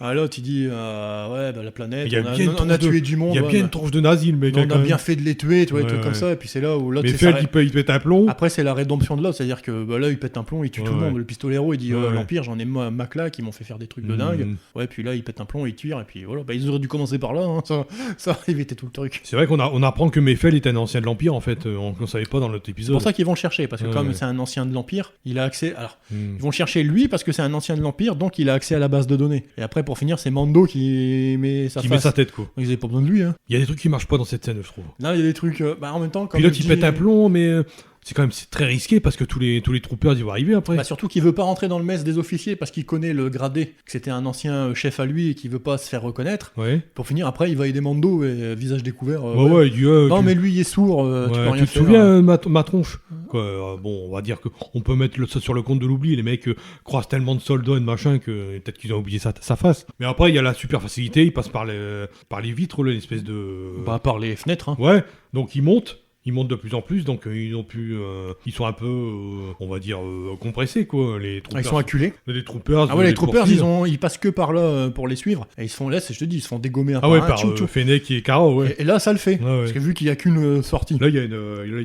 Ah l'autre il dit la planète, on a tué du monde. Il y a bien une tronche de nazi le mec. On a bien fait de les tuer, tu vois, des trucs comme ça, et puis c'est là où l'autre... Mais Feld il pète un plomb. Après c'est la rédemption de l'autre, c'est-à-dire que là il pète un plomb, il tue tout le monde. Le pistolero il dit l'Empire, j'en ai Macla qui m'ont fait faire des trucs de dingue. Ouais, puis là il pète un plomb, il tire, et puis voilà, ils auraient dû commencer par là, hein, ça éviter tout le truc. C'est vrai qu'on apprend que Mayfeld est un ancien de l'Empire en fait, on ne savait pas dans l'autre épisode. C'est pour ça qu'ils vont le chercher, parce que comme c'est un ancien de l'Empire, il a accès... Alors, ils vont chercher lui parce que c'est un ancien de l'Empire, donc il a accès à la base de données. Et après pour finir c'est Mando qui met sa tête, quoi. Ils avaient pas besoin de lui, hein. Il y a des trucs qui marchent pas dans cette scène, je trouve. Là, il y a des trucs... en même temps... Puis l'autre, il pète un plomb, mais... C'est très risqué parce que tous les troopers ils vont arriver après. Bah surtout qu'il veut pas rentrer dans le mess des officiers parce qu'il connaît le gradé, que c'était un ancien chef à lui et qu'il veut pas se faire reconnaître. Ouais. Pour finir, après il va aider Mando et visage découvert. Il dit, non mais lui il est sourd, tu peux rien faire. Tu te souviens ma tronche quoi, bon, on va dire qu'on peut mettre ça sur le compte de l'oubli. Les mecs croisent tellement de soldats et de machin que peut-être qu'ils ont oublié sa face. Mais après il y a la super facilité, ils passent par les vitres, l'espèce de... par les fenêtres. Hein. Ouais, donc ils montent de plus en plus, donc ils sont un peu, on va dire, compressés, quoi. Les troopers, ils sont acculés. Les troopers. Ah ouais, les troopers, ils passent que par là pour les suivre. Et ils se font, je te dis, ils se font dégommer un par Fennec et Cara, ouais. Et là, ça le fait. Parce que vu qu'il n'y a qu'une sortie. Là, il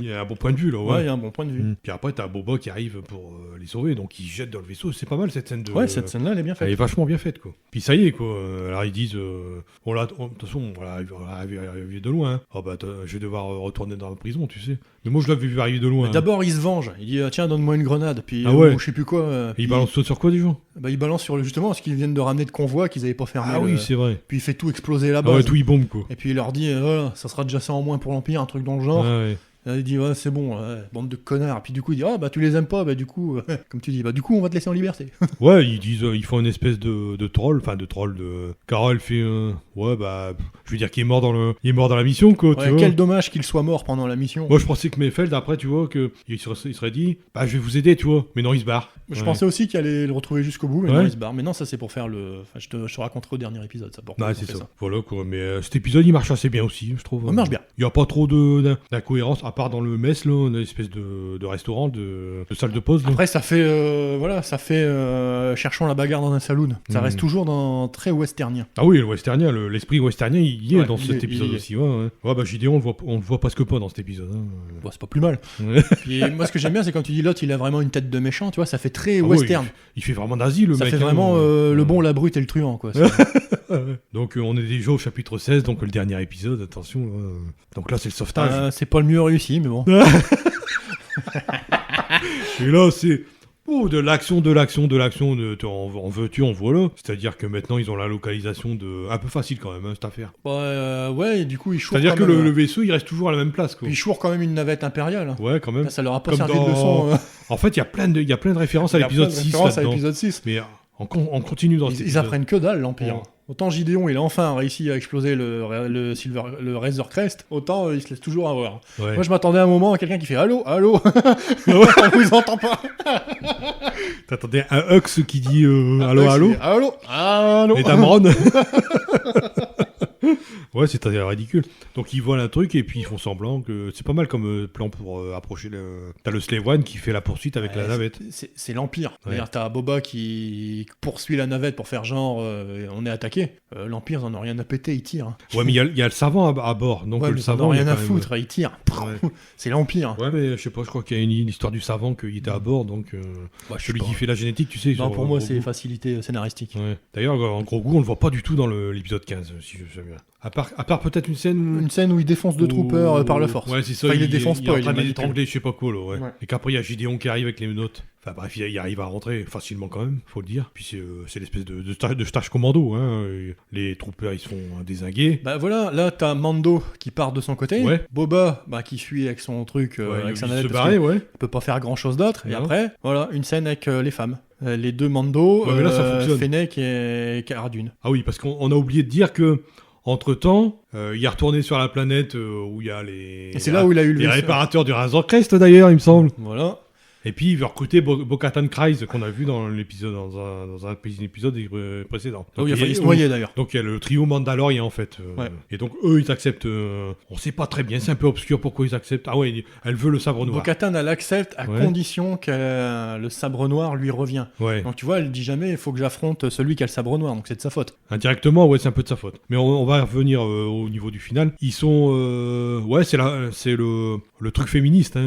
y a un bon point de vue, là. Ouais, il y a un bon point de vue. Puis après, t'as Boba qui arrive pour les sauver, donc ils jettent dans le vaisseau. C'est pas mal cette scène de. Ouais, cette scène-là, elle est bien faite. Elle est vachement bien faite, quoi. Puis ça y est, quoi. Alors ils disent, de toute façon, on va arriver de loin. Oh bah, je vais devoir retourner dans la prison, tu sais. Mais moi, je l'avais vu arriver de loin. D'abord, il se venge. Il dit tiens, donne-moi une grenade. Puis je sais plus quoi. Et il balance sur quoi, du genre? Il balance sur justement parce qu'ils viennent de ramener de convoi qu'ils avaient pas fermé. Ah oui, c'est vrai. Puis il fait tout exploser là-bas. Ah ouais, tout il bombe, quoi. Et puis il leur dit voilà, ça sera déjà ça en moins pour l'Empire, un truc dans le genre. Ah ouais. Il dit c'est bon, bande de connards. Puis du coup il dit tu les aimes pas, du coup comme tu dis du coup on va te laisser en liberté. Ouais, ils disent ils font une espèce de troll, enfin de troll de... Cara elle fait je veux dire qu'il est mort dans la mission, quoi. Ouais, tu vois. quel dommage qu'il soit mort pendant la mission. Moi, je pensais que Mayfeld, après, tu vois, il serait dit, bah, je vais vous aider, tu vois. Mais non, il se barre. Je Ouais. pensais aussi qu'il allait le retrouver jusqu'au bout, mais Ouais. non, il se barre. Mais non, ça c'est pour faire le. Enfin, je te raconterai au dernier épisode, ça. Pourquoi Ouais, ils ont c'est fait ça. Voilà, quoi. Mais cet épisode, il marche assez bien aussi, je trouve. Il marche bien. Il n'y a pas trop d'incohérence, à part dans le mess, là, une espèce de restaurant, de salle de pause. Là. Après, ça fait. Cherchons la bagarre dans un saloon. Ça reste toujours très westernien. Ah oui, le westernien, l'esprit westernien, il y est Ouais, dans cet épisode aussi. Ouais. Ouais, bah Gideon, on le voit presque pas dans cet épisode. Hein. Bon, c'est pas plus mal. Ouais. Puis moi, ce que j'aime bien, c'est quand tu dis l'autre, il a vraiment une tête de méchant, tu vois, ça fait très Ah western. ouais, il fait vraiment nazi, le Ça mec. fait vraiment le bon, la brute et le truand, quoi. Donc on est déjà au chapitre 16, donc le dernier épisode, attention. Donc là, c'est le sauvetage. C'est pas le mieux réussi, mais bon. Et là, c'est de l'action, en veux-tu, en voilà. C'est-à-dire que maintenant, ils ont la localisation un peu facile quand même, hein, cette affaire. Ouais, et du coup, ils chourent. C'est-à-dire quand que même, le vaisseau, il reste toujours à la même place, quoi. Puis ils chourent quand même une navette impériale. Hein. Ouais, quand même. Là, ça leur a pas Comme servi de leçon. En fait, il y a plein de références à l'épisode 6 référence à là-dedans. l'épisode 6. Mais on continue dans cet Ils épisode. apprennent que dalle, l'Empire. Ouais. Autant Gideon, il a enfin réussi à exploser le Razor Crest, autant il se laisse toujours avoir. Ouais. Moi, je m'attendais à un moment à quelqu'un qui fait Allô, allô On vous entend pas. T'attendais un Hux qui dit allô, allô Allô, allô. Et Damron. Ouais, c'est ridicule. Donc ils volent un truc et puis ils font semblant que c'est pas mal comme plan pour approcher T'as le Slave One qui fait la poursuite avec la navette. C'est l'Empire. Ouais. C'est-à-dire, t'as Boba qui poursuit la navette pour faire genre on est attaqué. L'Empire, ils en ont rien à péter, ils tirent. Hein. Ouais, mais il y a le savant à bord. Donc Ouais, le mais ils en savant. ont il y a rien à quand même- foutre, ils tirent. Ouais. C'est l'Empire. Ouais, mais je sais pas, je crois qu'il y a une histoire du savant qui était à bord, donc Ouais, je sais celui pas. qui fait la génétique, tu sais. Non, sur, pour moi, Grogu. c'est facilité scénaristique. Ouais. D'ailleurs, en gros goût, on le voit pas du tout dans l'épisode 15, si je sais bien. À part peut-être une scène où... Une scène où il défonce deux troopers par la force. Ouais, c'est ça. Enfin, il les défonce il pas, est en il train les de les manipule. étrangler, je sais pas quoi, là, ouais. Ouais. Et qu'après, il y a Gideon qui arrive avec les menottes. Enfin bref, il arrive à rentrer facilement quand même, faut le dire. Puis c'est l'espèce de stage commando, hein. Et les troopers, ils se font dézinguer. Bah voilà, là t'as Mando qui part de son côté, Ouais. Boba qui suit avec son truc, Ouais, avec sa il navette, se parce barrer, qu'il ouais. peut pas faire grand chose d'autre. Et Non. après, voilà, une scène avec les femmes. Les deux Mando, Ouais, mais là, ça fonctionne. Fennec et Cara Dune. Ah oui, parce qu'on a oublié de dire que, entre-temps, il est retourné sur la planète où il y a les... Et c'est là où il a eu le les vaisseau. réparateurs du Razor Crest, d'ailleurs, il me semble. Voilà. Et puis il veut recruter Bo-Katan Kryze qu'on a vu dans l'épisode dans un épisode précédent. Ah oui, il a Donc, failli se noyer d'ailleurs. Donc il y a le trio Mandalorian en fait. Ouais. Et donc eux ils acceptent. On sait pas très bien, c'est un peu obscur pourquoi ils acceptent. Ah ouais, elle veut le sabre noir. Bo-Katan, elle accepte à Ouais. condition que le sabre noir lui revient. Ouais. Donc tu vois, elle dit jamais il faut que j'affronte celui qui a le sabre noir, donc c'est de sa faute. Indirectement, ouais, c'est un peu de sa faute. Mais on va revenir au niveau du final. Ils sont, ouais, c'est le truc féministe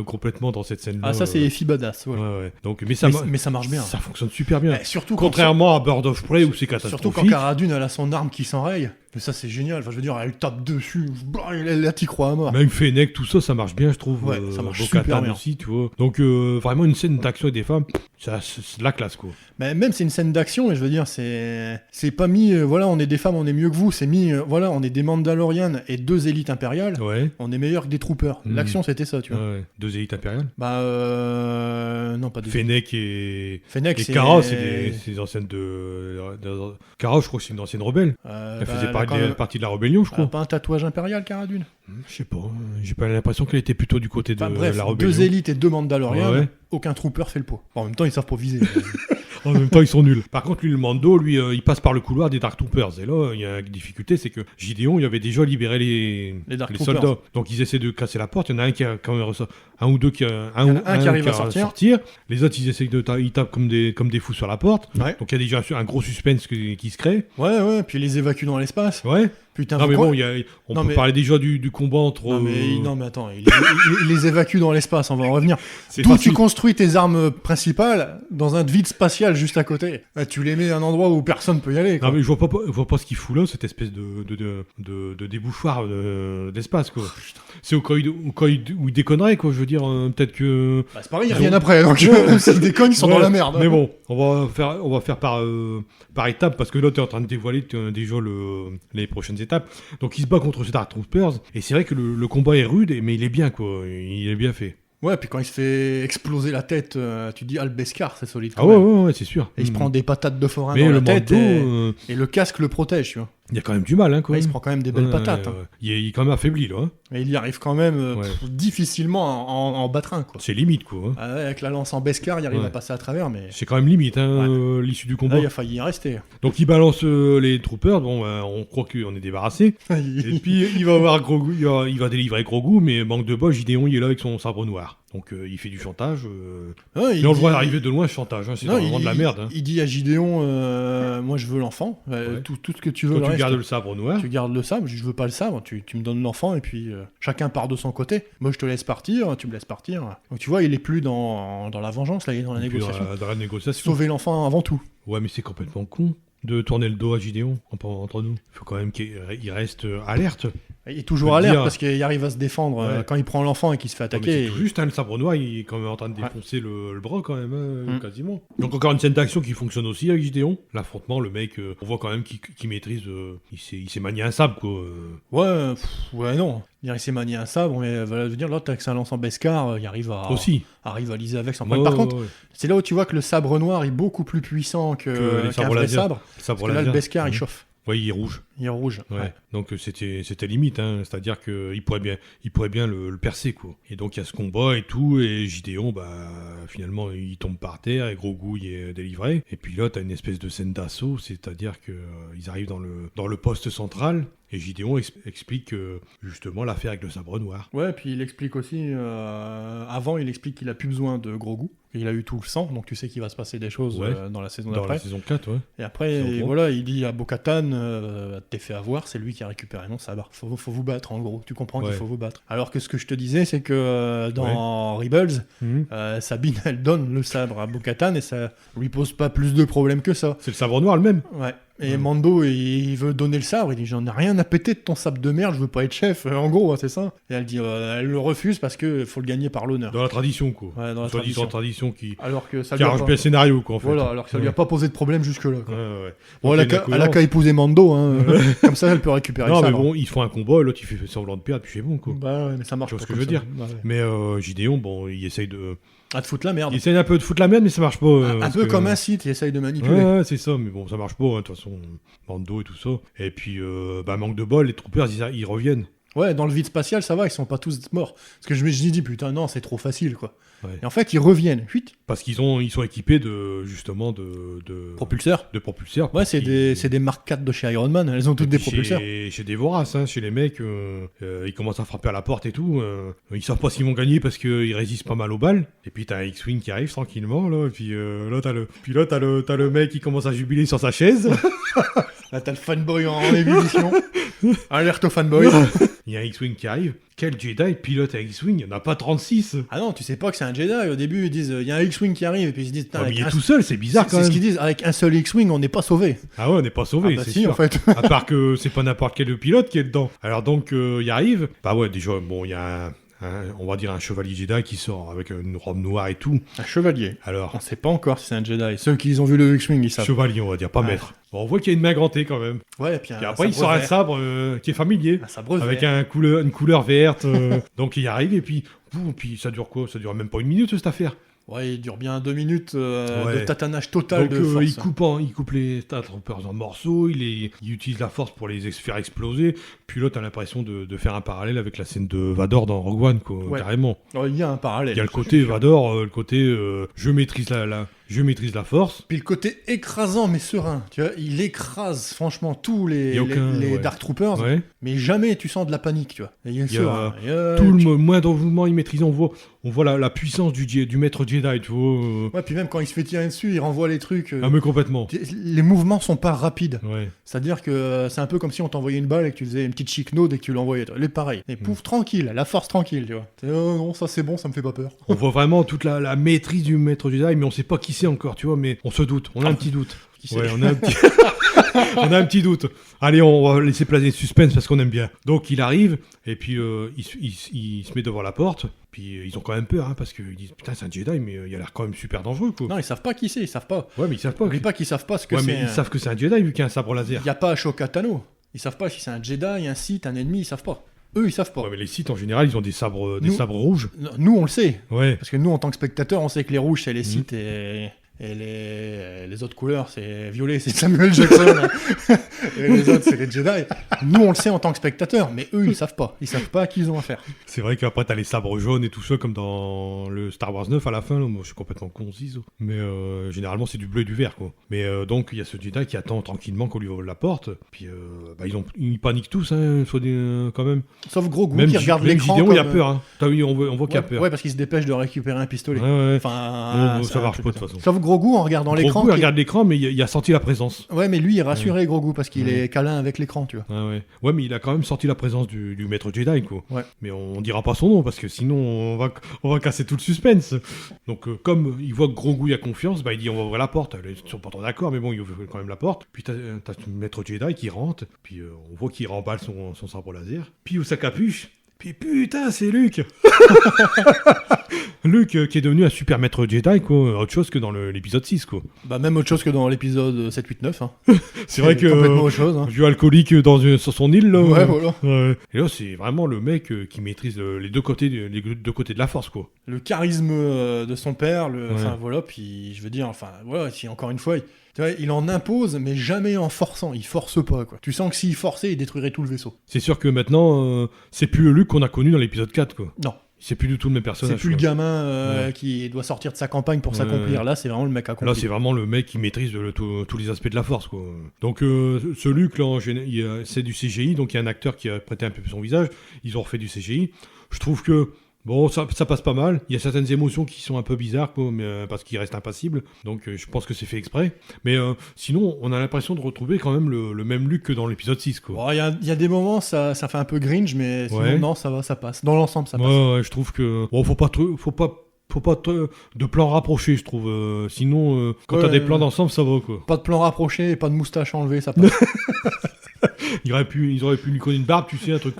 complètement dans cette scène. Ah, ça c'est Effie Badass. Voilà. Ouais. Donc, mais ça marche bien. Ça fonctionne super bien. Surtout quand Contrairement à Bird of Prey où c'est catastrophique. Surtout quand Cara Dune elle a son arme qui s'enraye. Mais ça c'est génial. Enfin je veux dire, elle tape dessus. Elle t'y croit à mort. Même Fennec, tout ça, ça marche bien, je trouve. Ouais, ça marche Bo-Katan super bien. aussi, tu vois. Donc, vraiment une scène d'action avec des femmes, c'est de la classe, quoi. Mais même c'est une scène d'action et je veux dire c'est pas mis voilà on est des femmes on est mieux que vous, c'est mis voilà on est des Mandalorians et deux élites impériales, Ouais. on est meilleurs que des troopers. L'action c'était ça tu vois. Ouais. Deux élites impériales. Bah non pas deux. Fennec et Fennec c'est Cara, c'est des anciennes Cara, je crois que c'est une ancienne rebelle. Elle faisait partie de la rébellion, je elle a crois. pas un tatouage impérial Cara Dune. Je sais pas. J'ai pas l'impression qu'elle était plutôt du côté de Enfin bref, la rébellion. deux élites et deux Mandalorians, Ouais. aucun trooper fait le pot. Bon, en même temps ils savent pas viser. En même temps, ils sont nuls. Par contre, lui, le Mando, il passe par le couloir des Dark Troopers. Et là, il y a une difficulté, c'est que Gideon, il avait déjà libéré les Dark Troopers. soldats. Donc, ils essaient de casser la porte. Il y en a un qui a quand même un ou deux qui un qui arrive à sortir. Les autres, ils essayent ils tapent comme des fous sur la porte. Ouais. Donc, il y a déjà un gros suspense qui se crée. Ouais, puis ils les évacuent dans l'espace. Ouais. Putain, Non, mais pourquoi- bon, on Non, peut mais- parler déjà du combat entre. Non mais attends, il les évacue dans l'espace, on va en revenir. C'est D'où facile. tu construis tes armes principales dans un vide spatial juste à côté. Tu les mets à un endroit où personne peut y aller. Quoi. Non, mais je vois pas ce qu'il fout là, cette espèce de débouffoir d'espace, quoi. C'est au cas où il déconnerait, quoi. Je veux dire, peut-être que. Bah, c'est pareil, ils reviennent après, donc s'ils déconnent, ils sont dans Ouais, la merde. Mais bon, on va faire par étapes, parce que là, tu es en train de dévoiler déjà les prochaines étapes. Donc, il se bat contre ces Dark Troopers, et c'est vrai que le combat est rude, mais il est bien, quoi. Il est bien fait. Ouais, puis quand il se fait exploser la tête, tu dis Albescar, c'est solide. Ah quand ouais, même. ouais, c'est sûr. Et il se prend des patates de forain Mais dans le la tête Mando, et le casque le protège, tu vois. Il y a quand même du mal, hein, quoi. Ouais, il se prend quand même des belles patates. Hein. Il est quand même affaibli, là. Hein. Et il y arrive quand même difficilement à en battre un, quoi. C'est limite, quoi. Hein. Ah ouais, avec la lance en Beskar, il arrive à passer à travers, mais... C'est quand même limite, hein, l'issue du combat. Là, il a failli y rester. Donc il balance les troopers, bon, on croit qu'on est débarrassé. Et puis il va voir Grogu, il va délivrer Grogu, mais manque de bol, Gideon il est là avec son sabre noir. Donc il fait du chantage. Et on le voit arriver de loin, ce chantage, hein, c'est vraiment de la merde. Hein. Il dit à Gideon, moi je veux l'enfant, tout ce que tu veux. Toi, tu gardes le sabre noir. Tu gardes le sabre, je veux pas le sabre, tu me donnes l'enfant et puis chacun part de son côté. Moi je te laisse partir, tu me laisses partir. Donc tu vois, il est plus dans la vengeance, là, il est dans la négociation. Dans la négociation. Sauver l'enfant avant tout. Ouais, mais c'est complètement con de tourner le dos à Gideon entre nous. Il faut quand même qu'il reste alerte. Il est toujours alerte parce qu'il arrive à se défendre quand il prend l'enfant et qu'il se fait attaquer. C'est tout juste, hein, le sabre noir, il est quand même en train de défoncer le bras quand même, quasiment. Donc encore une scène d'action qui fonctionne aussi avec Gideon. L'affrontement, le mec, on voit quand même qu'il maîtrise, il s'est manié un sabre, quoi. Ouais, non. Il s'est manié un sabre, mais voilà, je veux dire, l'autre avec sa lance en Beskar, il arrive à rivaliser avec son point. Par contre, c'est là où tu vois que le sabre noir est beaucoup plus puissant qu'un vrai sabre. Parce que là, le Beskar, il chauffe. Oui, il est rouge. Il est rouge. Ouais. Donc c'était limite, hein. C'est-à-dire qu'il pourrait bien le percer, quoi. Et donc il y a ce combat et tout, et Gideon, finalement il tombe par terre, et Grogu il est délivré. Et puis là t'as une espèce de scène d'assaut, c'est-à-dire que ils arrivent dans le poste central. Et Gideon explique justement l'affaire avec le sabre noir. Ouais, puis il explique aussi, avant il explique qu'il a plus besoin de Grogu, qu'il a eu tout le sang, donc tu sais qu'il va se passer des choses dans la saison d'après. Dans la saison 4, ouais. Et après, voilà, il dit à Bo-Katan, t'es fait avoir, c'est lui qui a récupéré mon sabre. Faut vous battre, en gros, tu comprends qu'il faut vous battre. Alors que ce que je te disais, c'est que dans Rebels, Sabine, elle donne le sabre à Bo-Katan et ça lui pose pas plus de problèmes que ça. C'est le sabre noir le même. Ouais. Et Mando, il veut donner le sabre, il dit j'en ai rien à péter de ton sabre de merde, je veux pas être chef, en gros, c'est ça. Et elle dit, elle le refuse parce que faut le gagner par l'honneur. Dans la tradition, quoi. Ouais, dans la tradition qui alors que ça arrange bien le scénario, quoi, en fait. Voilà, alors que ça lui a pas posé de problème jusque-là, quoi. Ouais. Bon, elle a qu'à épouser Mando, hein. Comme ça, elle peut récupérer le sabre. Non, mais bon, ils font un combat, et l'autre il fait semblant de perdre, puis c'est bon, quoi. Bah ouais, mais ça marche pas. Tu vois ce que je veux dire. Mais Gideon, bon, il essaye de... de foutre la merde. Il essaye un peu de foutre la merde, mais ça marche pas. Un peu comme un Sith, il essaye de manipuler. Ouais, c'est ça, mais bon, ça marche pas, de toute façon, Mando et tout ça. Et puis, manque de bol, les troopers, ils reviennent. Ouais, dans le vide spatial, ça va, ils sont pas tous morts. Parce que je me dis, putain, non, c'est trop facile, quoi. Ouais. Et en fait, ils reviennent. Parce qu'ils sont équipés de propulseurs. De propulseurs. Ouais, c'est des Mark IV de chez Iron Man, elles ont toutes des propulseurs. Chez des voraces, hein, chez les mecs, ils commencent à frapper à la porte et tout. Ils savent pas s'ils vont gagner parce qu'ils résistent pas mal aux balles. Et puis t'as un X-Wing qui arrive tranquillement, là. Et puis là, t'as le mec qui commence à jubiler sur sa chaise. Là, t'as le fanboy en ébullition. Alerte au fanboy. Il y a un X-Wing qui arrive. Quel Jedi pilote un X-Wing? Il n'y en a pas 36. Ah non, tu sais pas que c'est un Jedi. Au début, ils disent, il y a un X-Wing qui arrive. Et puis ils se disent, il est tout seul, c'est bizarre quand même. C'est ce qu'ils disent, avec un seul X-Wing, on n'est pas sauvé. Ah ouais, on n'est pas sauvé, c'est sûr. En fait. À part que c'est pas n'importe quel pilote qui est dedans. Alors donc, il arrive. Bah ouais, déjà, bon, il y a on va dire un chevalier Jedi qui sort avec une robe noire et tout. Un chevalier. Alors, on sait pas encore si c'est un Jedi. Ceux qui ont vu le X-Wing, ils savent. Chevalier, on va dire, pas maître. Bon, on voit qu'il y a une main gantée quand même. Ouais, et puis après, il sort un sabre qui est familier. Un sabre avec vert. une couleur verte. Donc il arrive et puis ça dure quoi? Ça dure même pas une minute cette affaire. Ouais, il dure bien 2 minutes de tatanage total. Donc, de force. Il coupe les Stormtroopers en morceaux, il utilise la force pour les faire exploser. Puis là, t'as l'impression de faire un parallèle avec la scène de Vador dans Rogue One, quoi, carrément. Il y a un parallèle. Il y a le côté Vador, le côté je maîtrise la force. Puis le côté écrasant mais serein. Tu vois, il écrase franchement tous les Dark Troopers, mais jamais tu sens de la panique, tu vois. Il y a tout le moindre mouvement il maîtrise. On voit la puissance du maître Jedi, tu vois. Ouais, puis même quand il se fait tirer dessus, il renvoie les trucs. Ah mais complètement. Les mouvements sont pas rapides. Ouais. C'est-à-dire que c'est un peu comme si on t'envoyait une balle et que tu faisais une petite chic-node et que tu l'envoyais. Les pareil. Et pouf, tranquille, la force tranquille, tu vois. Non, ça c'est bon, ça me fait pas peur. On voit vraiment toute la maîtrise du maître Jedi, mais on sait pas qui c'est encore, tu vois, mais on se doute, on a un petit doute. Ouais, on a un petit... on a un petit doute. Allez, on va laisser planer le suspense parce qu'on aime bien. Donc il arrive, et puis il se met devant la porte, puis ils ont quand même peur, hein, parce qu'ils disent, putain c'est un Jedi, mais il a l'air quand même super dangereux, quoi. Non, ils savent pas qui c'est, ils savent pas. Ouais, mais ils savent pas. N'oublie pas qu'ils savent pas ce que c'est. Mais ils savent que c'est un Jedi vu qu'il y a un sabre laser. Il y a pas Ashoka Tano. Ils savent pas si c'est un Jedi, un Sith, un ennemi, ils savent pas. Eux, ils savent pas. Ouais, mais les Sith, en général, ils ont des sabres rouges. Nous, on le sait. Ouais. Parce que nous, en tant que spectateurs, on sait que les rouges, c'est les Sith et Et les autres couleurs, c'est violet, c'est Samuel Jackson. Et les autres, c'est les Jedi. Nous, on le sait en tant que spectateurs, mais eux, ils savent pas. Ils savent pas à qui ils ont affaire. C'est vrai qu'après, t'as les sabres jaunes et tout ça, comme dans le Star Wars 9 à la fin. Là. Moi, je suis complètement con aussi, ça. Mais généralement, c'est du bleu et du vert, quoi. Mais donc, il y a ce Jedi qui attend tranquillement qu'on lui ouvre la porte. Puis, ils paniquent tous, hein, quand même. Sauf Grogu même qui regarde l'écran. Gideon, il a peur. Hein. T'as vu, on voit qu'il a peur. Ouais, parce qu'il se dépêche de récupérer un pistolet. Ouais. Enfin, ça marche pas, de toute façon. Sauf Grogu en regardant l'écran. Grogu, il regarde l'écran, mais il a senti la présence. Ouais, mais lui, il est rassuré, Grogu, parce qu'il est câlin avec l'écran, tu vois. Ouais, mais il a quand même senti la présence du maître Jedi, quoi. Ouais. Mais on dira pas son nom, parce que sinon, on va casser tout le suspense. Donc, comme il voit que Grogu a confiance, il dit on va ouvrir la porte. Ils sont pas trop d'accord, mais bon, il ouvre quand même la porte. Puis t'as le maître Jedi qui rentre, puis on voit qu'il remballe son sabre laser. Puis il ouvre sa capuche. Puis putain, c'est Luke. Luke qui est devenu un super maître Jedi, quoi. Autre chose que dans l'épisode 6, quoi. Bah, même autre chose que dans l'épisode 7, 8, 9. Hein. c'est vrai que. Complètement autre chose. Hein. Vieux alcoolique sur son île, là. Ouais, voilà. Ouais. Et là, c'est vraiment le mec qui maîtrise les deux côtés de la force, quoi. Le charisme de son père, enfin voilà, puis je veux dire, enfin voilà, si encore une fois, il en impose, mais jamais en forçant. Il force pas, quoi. Tu sens que s'il forçait, il détruirait tout le vaisseau. C'est sûr que maintenant, c'est plus le Luke qu'on a connu dans l'épisode 4, quoi. Non. C'est plus du tout le même personnage. C'est plus le gamin qui doit sortir de sa campagne pour s'accomplir. Là, c'est vraiment le mec accompli. Là, c'est vraiment le mec qui maîtrise tous les aspects de la force, quoi. Donc, ce Luke, là, c'est du CGI, donc il y a un acteur qui a prêté un peu son visage. Ils ont refait du CGI. Je trouve que bon, ça passe pas mal. Il y a certaines émotions qui sont un peu bizarres, quoi, mais, parce qu'il reste impassible. Donc, je pense que c'est fait exprès. Mais sinon, on a l'impression de retrouver quand même le même Luke que dans l'épisode 6, quoi. Il y a des moments, ça fait un peu cringe, mais sinon, non, ça va, ça passe. Dans l'ensemble, ça passe. Ouais, je trouve que bon, faut pas de plans rapprochés, je trouve. Sinon, quand t'as des plans d'ensemble, ça va, quoi. Pas de plan rapproché et pas de moustache enlevée, ça passe. Ils auraient pu lui coller une barbe, tu sais, un truc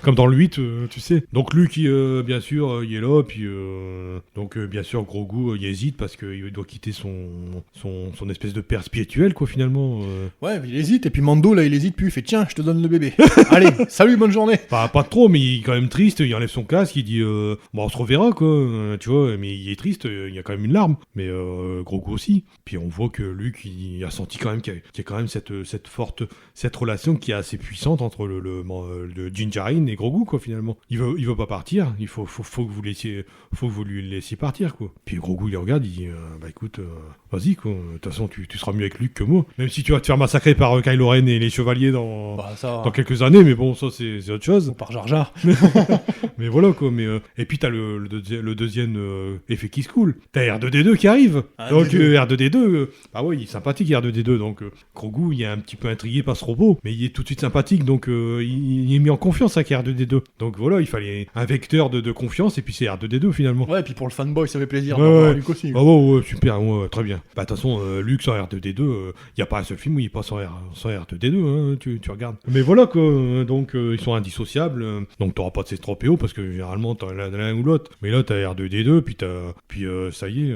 comme dans le 8, tu sais. Donc Luke, bien sûr, il est là, puis donc bien sûr, Grogu, il hésite parce qu'il doit quitter son espèce de père spirituel, quoi, finalement. Ouais, il hésite, et puis Mando, là, il hésite plus, il fait tiens, je te donne le bébé. Allez, salut, bonne journée. Pas trop, mais il est quand même triste, il enlève son casque, il dit bon, on se reverra, quoi, tu vois, mais il est triste, il y a quand même une larme, mais Grogu aussi. Puis on voit que Luke, il a senti quand même qu'il y a quand même cette relation qui est assez puissante entre le Din Djarin et Grogu, quoi, finalement. Il veut pas partir, il faut que vous lui laissiez partir, quoi. Puis Grogu, il regarde, il dit bah écoute, vas-y, quoi. De toute façon, tu seras mieux avec Luke que moi. Même si tu vas te faire massacrer par Kylo Ren et les chevaliers dans quelques années, mais bon, ça c'est autre chose. Ou par Jar Jar. Mais voilà, quoi. Et puis t'as le deuxième effet qui se coule. T'as R2D2 qui arrive. Donc R2D2, bah ouais, il est sympathique, R2D2. Donc Grogu, il est un petit peu intrigué par ce robot, mais il est tout de suite sympathique, donc il est mis en confiance avec R2D2. Donc voilà, il fallait un vecteur de confiance, et puis c'est R2D2 finalement. Ouais, et puis pour le fanboy, ça fait plaisir d'avoir Luke aussi. Ah ouais, super, ouais, très bien. Bah de toute façon, Luke sans R2D2, il n'y a pas un seul film où il passe sans R2D2, hein, tu regardes. Mais voilà, quoi, donc ils sont indissociables, donc t'auras pas de C-3PO, parce que généralement t'as l'un ou l'autre. Mais là, t'as R2D2, puis ça y est,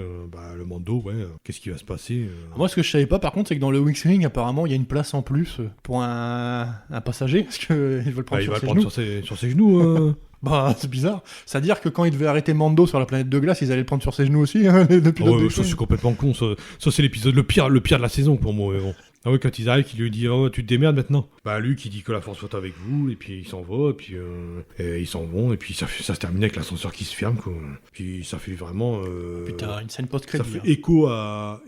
le Mando, ouais, qu'est-ce qui va se passer Moi, ce que je savais pas, par contre, c'est que dans le X-Wing, apparemment, il y a une place en plus pour un passager, parce qu'ils veulent prendre sur ses genoux. Bah, c'est bizarre. C'est-à-dire que quand ils devaient arrêter Mando sur la planète de glace, ils allaient le prendre sur ses genoux aussi, hein, depuis ça, c'est complètement con. Ça c'est l'épisode le pire de la saison pour moi. Bon. Ah ouais, quand ils arrivent, il lui dit tu te démerdes maintenant. Bah lui qui dit que la force soit avec vous, et puis il s'en va, et puis ils s'en vont, et puis ça se termine avec l'ascenseur qui se ferme, quoi. Puis ça fait vraiment. Putain, une scène post-crédit. Ça fait écho à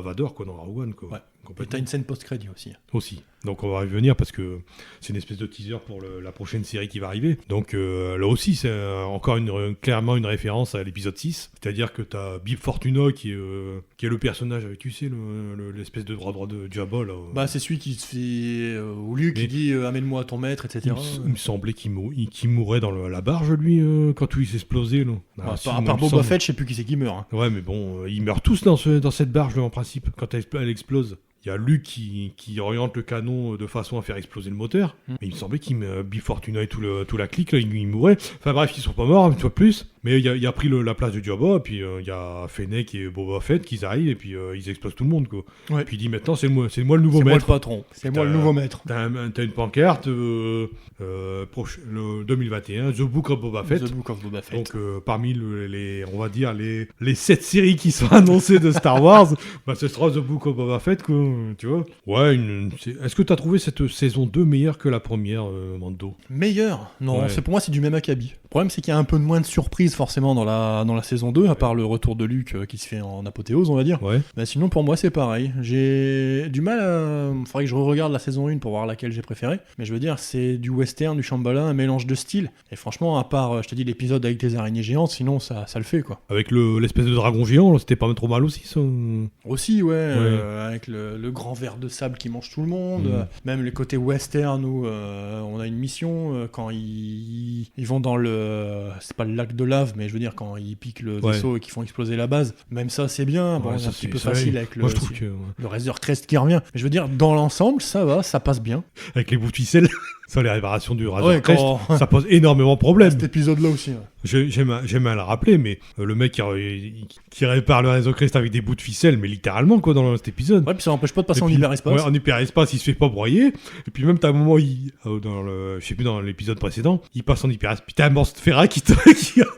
Vador, quoi, dans Rogue One, quoi. Ouais. Et t'as une scène post-crédit aussi. Aussi. Donc on va y revenir parce que c'est une espèce de teaser pour la prochaine série qui va arriver. Donc là aussi, c'est encore clairement une référence à l'épisode 6. C'est-à-dire que t'as Bib Fortuna qui est le personnage avec, tu sais, l'espèce de droit de Jabba, là. Bah c'est celui qui se fait... ou Luke qui dit amène-moi ton maître, etc. Il me semblait qu'il mourait dans la barge, lui, quand il s'explosait, là. Par Boba Fett, je sais plus qui c'est qui meurt. Hein. Ouais, mais bon, ils meurent tous dans cette barge, là, en principe, quand elle explose. y a Luke qui oriente le canon de façon à faire exploser le moteur. Mais il me semblait qu'il met Bib Fortuna et tout la clique, là, il mourait. Enfin bref, ils sont pas morts, une fois de plus. Mais il a pris la place de Jabba, et puis il y a Fennec et Boba Fett qui arrivent, et puis ils explosent tout le monde, quoi. Ouais. Et puis il dit maintenant, c'est moi le nouveau maître. C'est moi le patron, c'est moi le nouveau maître. T'as une pancarte, le 2021, The Book of Boba Fett. The Book of Boba Fett. Donc parmi on va dire les 7 séries qui sont annoncées de Star Wars, bah, ce sera The Book of Boba Fett, quoi, tu vois. Ouais, est-ce que t'as trouvé cette saison 2 meilleure que la première, Mando? Meilleure? Non, ouais. Pour moi c'est du même acabit. Le problème c'est qu'il y a un peu de moins de surprises forcément dans la saison 2, à part le retour de Luke qui se fait en apothéose, on va dire. Ouais. Mais sinon pour moi c'est pareil. J'ai du mal à... Faudrait que je re-regarde la saison 1 pour voir laquelle j'ai préféré. Mais je veux dire, c'est du western, du Shambhala, un mélange de styles. Et franchement, à part, je te dis, l'épisode avec les araignées géantes, sinon ça le fait, quoi. Avec l'espèce de dragon géant, là, c'était pas trop mal aussi, ça. Aussi, ouais. Avec le grand ver de sable qui mange tout le monde. Même les côtés western où on a une mission, quand ils vont dans c'est pas le lac de lave, mais je veux dire, quand ils piquent le vaisseau et qu'ils font exploser la base, même ça, c'est bien. Bon, c'est un petit peu facile avec le Razor Crest qui revient. Mais je veux dire, dans l'ensemble, ça va, ça passe bien. Avec les bouts de ficelle, sur les réparations du Razor Crest, ça pose énormément de problèmes. Cet épisode-là aussi. Ouais. J'aime à le rappeler, mais le mec qui répare le Razor Crest avec des bouts de ficelle, mais littéralement, quoi, dans cet épisode. Ouais, puis ça n'empêche pas de passer en hyperespace. Ouais, en hyperespace, il se fait pas broyer. Et puis même, t'as un moment, je sais plus, dans l'épisode précédent, il passe en hyperespace. Puis t'as un monstre Ferra qui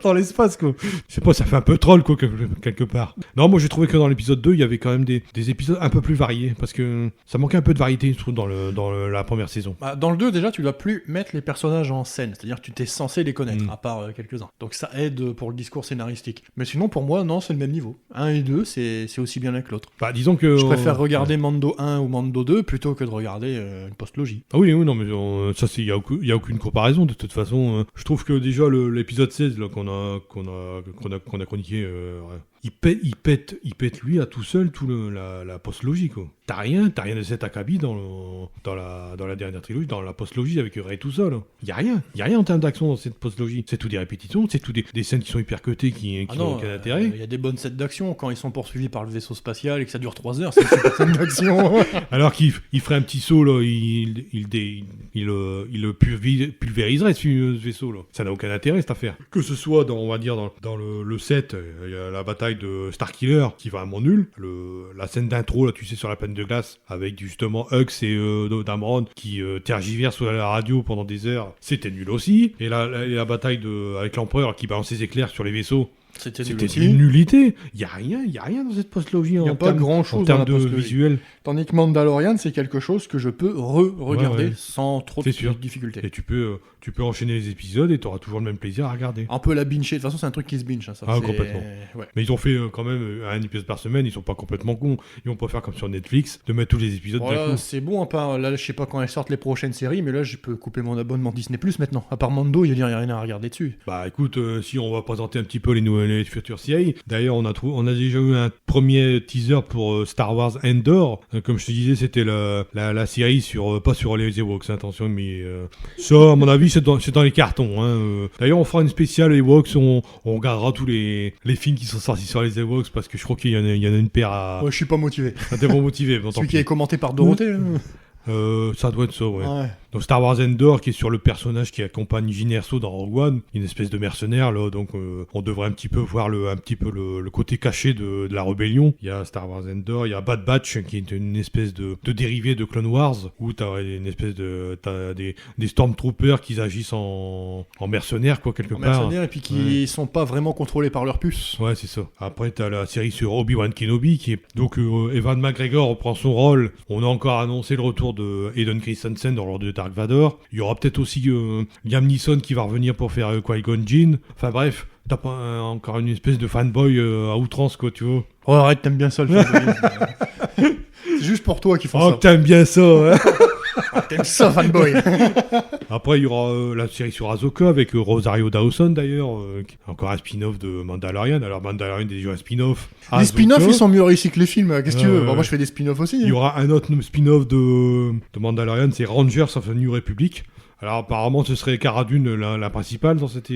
dans l'espace, quoi. Je sais pas, ça fait un peu troll, quoi, quelque part. Non, moi, j'ai trouvé que dans l'épisode 2, il y avait quand même des épisodes un peu plus variés, parce que ça manquait un peu de variété, je trouve, dans la première saison. Bah, dans le 2, déjà, tu dois plus mettre les personnages en scène, c'est-à-dire que tu t'es censé les connaître, à part quelques-uns. Donc ça aide pour le discours scénaristique. Mais sinon, pour moi, non, c'est le même niveau. 1 et 2, c'est aussi bien l'un que l'autre. Bah, disons que... Je préfère regarder Mando 1 ou Mando 2 plutôt que de regarder une post-logie. Ah oui, non, mais ça, il y a aucune comparaison, de toute façon. Je trouve que déjà, l'épisode 16, là, qu'on a chroniqué... Il pète lui à tout seul la post-logie, quoi. T'as rien de cet acabit dans la dernière trilogie, dans la post-logie avec Rey tout seul. Il y a rien en termes d'action dans cette post-logie. C'est tout des répétitions, c'est tout des scènes qui sont hyper cutées, qui n'ont aucun intérêt. Il y a des bonnes scènes d'action quand ils sont poursuivis par le vaisseau spatial et que ça dure 3 heures, c'est une super scène d'action. Alors qu'il ferait un petit saut, là, il le pulvériserait ce vaisseau, là. Ça n'a aucun intérêt, cette affaire. Que ce soit dans le 7, il y a la bataille de Starkiller qui va vraiment nul. La scène d'intro, là, tu sais, sur la plaine de glace, avec justement Hux et Dameron qui tergiversent sur la radio pendant des heures, c'était nul aussi. Et la bataille avec l'Empereur qui balance ses éclairs sur les vaisseaux, c'était une nullité. Il y a rien dans cette post-logie. Il n'y a pas grand-chose en termes de visuel. Tandis que Mandalorian, c'est quelque chose que je peux regarder sans trop de difficulté. Et tu peux enchaîner les épisodes et tu auras toujours le même plaisir à regarder. Un peu la binge. De toute façon, c'est un truc qui se binge. Ça, complètement. Ouais. Mais ils ont fait quand même un épisode par semaine. Ils sont pas complètement cons. Ils vont pas faire comme sur Netflix, de mettre tous les épisodes d'un coup. C'est bon, à part là, je sais pas quand elles sortent les prochaines séries, mais là, je peux couper mon abonnement Disney Plus maintenant. À part Mando, il y a rien à regarder dessus. Bah écoute, si on va présenter un petit peu les futures séries. D'ailleurs, on a déjà eu un premier teaser pour Star Wars Endor. Comme je te disais, c'était la série pas sur les Ewoks, attention, mais ça, à mon avis, c'est dans les cartons. Hein. D'ailleurs, on fera une spéciale Ewoks, on regardera tous les films qui sont sortis sur les Ewoks, parce que je crois qu'il y en a une paire à... Ouais, je suis pas motivé. T'es pas motivé. Celui qui est commenté par Dorothée. Ça doit être ça, ouais. Donc Star Wars Endor, qui est sur le personnage qui accompagne Jyn Erso dans Rogue One, une espèce de mercenaire, là, donc on devrait un petit peu voir le côté caché de la rébellion. Il y a Star Wars Endor, il y a Bad Batch, qui est une espèce de dérivé de Clone Wars, où t'as des Stormtroopers qui agissent en mercenaires, quoi, quelque part. Mercenaires, et puis qui sont pas vraiment contrôlés par leur puce. Ouais, c'est ça. Après, t'as la série sur Obi-Wan Kenobi, qui est... Donc, Ewan McGregor reprend son rôle. On a encore annoncé le retour de Hayden Christensen dans le rôle de Dark Vador. Il y aura peut-être aussi Liam Neeson qui va revenir pour faire Qui-Gon Jinn. Enfin bref, t'as pas encore une espèce de fanboy à outrance, quoi, tu vois. Oh, arrête, t'aimes bien ça, le fanboy. C'est juste pour toi qu'ils font ça. Oh, t'aimes bien ça, hein. T'aimes ça, fanboy. Après, il y aura la série sur Ahsoka avec Rosario Dawson, d'ailleurs, encore un spin-off de Mandalorian. Alors, Mandalorian est déjà un spin-off. Les spin-offs, ils sont mieux réussis que les films. Qu'est-ce que tu veux? Bon, moi, je fais des spin-offs aussi. Il y aura un autre spin-off de Mandalorian, c'est Rangers of the New Republic. Alors apparemment ce serait Cara Dune la principale dans cette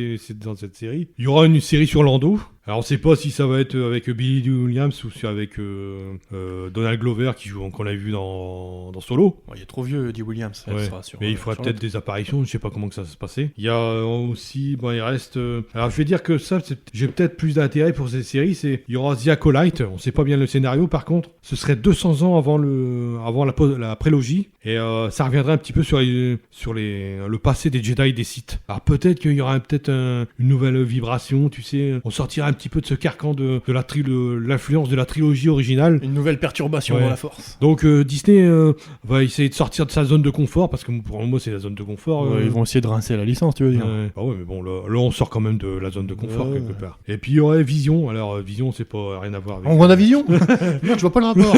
série. Il y aura une série sur Lando, Alors on sait pas si ça va être avec Billy Dee Williams ou si avec Donald Glover qu'on a vu dans Solo. Il est trop vieux, Dee Williams. Ouais. Mais il faudra peut-être des apparitions, je sais pas comment que ça va se passer. Il y a aussi, bon, il reste... alors je vais dire que ça, j'ai peut-être plus d'intérêt pour cette série, il y aura The Acolyte, on sait pas bien le scénario par contre. Ce serait 200 ans avant la prélogie, et ça reviendrait un petit peu sur le passé des Jedi et des Sith. Alors peut-être qu'il y aura une nouvelle vibration, tu sais, on sortira un petit peu de ce carcan de l'influence de la trilogie originale. Une nouvelle perturbation dans la force. Donc Disney va essayer de sortir de sa zone de confort, parce que pour moi c'est la zone de confort. Ils vont essayer de rincer la licence, tu veux dire. Ah ouais, mais bon, là on sort quand même de la zone de confort quelque part. Et puis il y aurait Vision. Alors Vision, c'est pas rien à voir avec... On voit la Vision. Merde, je vois pas le rapport.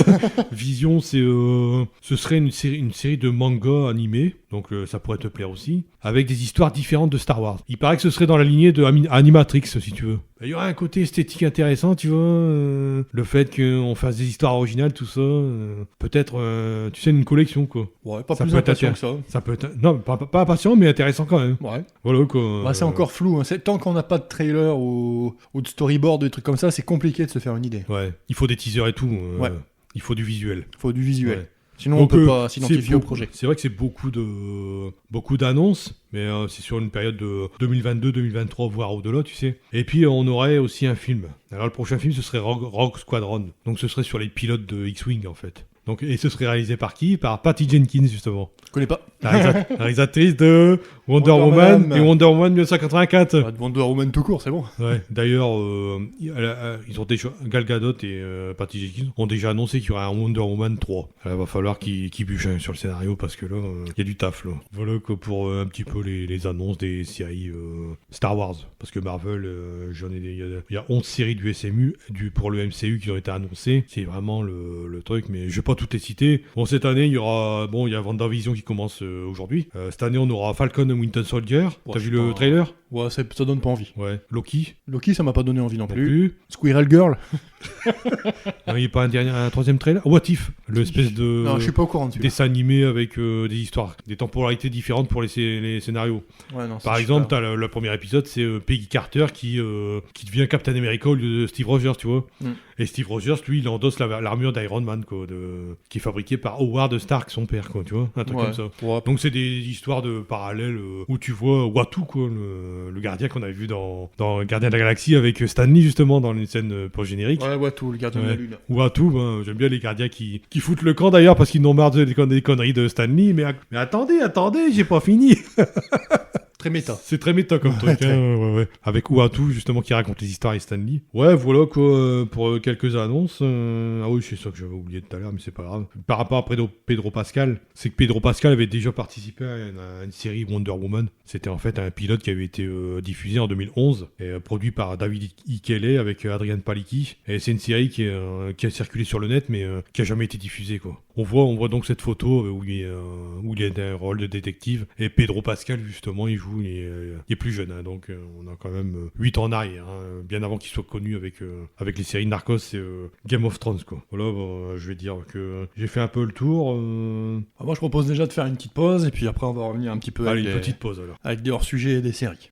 Vision, ce serait une série de mangas animés, donc ça pourrait te plaire aussi, avec des histoires différentes de Star Wars. Il paraît que ce serait dans la lignée de Animatrix, si tu veux. Il y aurait un côté esthétique intéressant, tu vois, le fait qu'on fasse des histoires originales, tout ça, peut-être, tu sais, une collection, quoi. Ouais, pas ça plus impatient que ça. Ça peut être... Non, pas impatient, mais intéressant quand même. Ouais. Voilà, quoi. Ouais, c'est encore flou, hein. Tant qu'on n'a pas de trailer ou de storyboard, des trucs comme ça, c'est compliqué de se faire une idée. Ouais, il faut des teasers et tout. Ouais. Il faut du visuel. Ouais. Sinon, on peut pas s'identifier au projet. C'est vrai que c'est beaucoup d'annonces, mais c'est sur une période de 2022, 2023, voire au-delà, tu sais. Et puis, on aurait aussi un film. Alors, le prochain film, ce serait Rogue Squadron. Donc, ce serait sur les pilotes de X-Wing, en fait. Donc, et ce serait réalisé par qui? Par Patty Jenkins, justement. Je connais pas. La réalisatrice de Wonder Woman et Wonder Woman 1984. Wonder Woman tout court, c'est bon. Ouais. D'ailleurs, ils ont déjà, Gal Gadot et Patty Jenkins ont déjà annoncé qu'il y aurait un Wonder Woman 3. Il va falloir qu'ils bûchent sur le scénario parce que là, il y a du taf là. Voilà que pour un petit peu les annonces des séries Star Wars. Parce que Marvel, il y a 11 séries du SMU, pour le MCU qui ont été annoncées. C'est vraiment le truc, mais je vais pas tout les citer. Bon, cette année, il y a WandaVision qui commence aujourd'hui. Cette année, on aura Falcon and Winter Soldier. T'as vu le trailer? Ouais, ça donne pas envie. Ouais. Loki, ça m'a pas donné envie non plus. Squirrel Girl. Non, il n'y a pas un troisième trailer? What If, l'espèce de... Non, je suis pas au courant de celui-là. Dessin animé avec des histoires, des temporalités différentes pour les scénarios. Ouais, non, par exemple, t'as le premier épisode, c'est Peggy Carter qui devient Captain America au lieu de Steve Rogers, tu vois. Et Steve Rogers, lui, il endosse l'armure d'Iron Man, quoi, qui est fabriquée par Howard Stark, son père, quoi, tu vois, un truc comme ça. Ouais. Donc c'est des histoires de parallèles où tu vois Uatu, quoi, le gardien qu'on avait vu dans Gardien de la Galaxie avec Stanley, justement, dans une scène post-générique. Ouais, Uatu, le gardien de la Lune. Uatu, j'aime bien les gardiens qui foutent le camp d'ailleurs parce qu'ils n'ont marre des conneries de Stanley, mais attendez, j'ai pas fini. Très méta. C'est très méta comme truc, hein, ouais. Avec Uatu, justement, qui raconte les histoires et Stanley. Ouais, voilà, quoi, pour quelques annonces. Ah oui, c'est ça que j'avais oublié tout à l'heure, mais c'est pas grave. Par rapport à Pedro Pascal, c'est que Pedro Pascal avait déjà participé à une série Wonder Woman. C'était en fait un pilote qui avait été diffusé en 2011, et produit par David E. Kelley avec Adrian Palicki. Et c'est une série qui a circulé sur le net, mais qui a jamais été diffusée, quoi. On voit donc cette photo où il est dans un rôle de détective, et Pedro Pascal, justement, il est plus jeune, hein, donc on a quand même 8 ans en arrière, hein, bien avant qu'il soit connu avec les séries Narcos et Game of Thrones, quoi. Voilà, je vais dire que j'ai fait un peu le tour. Moi, je propose déjà de faire une petite pause, et puis après, on va revenir un petit peu une petite pause, alors. Avec des hors-sujets et des séries.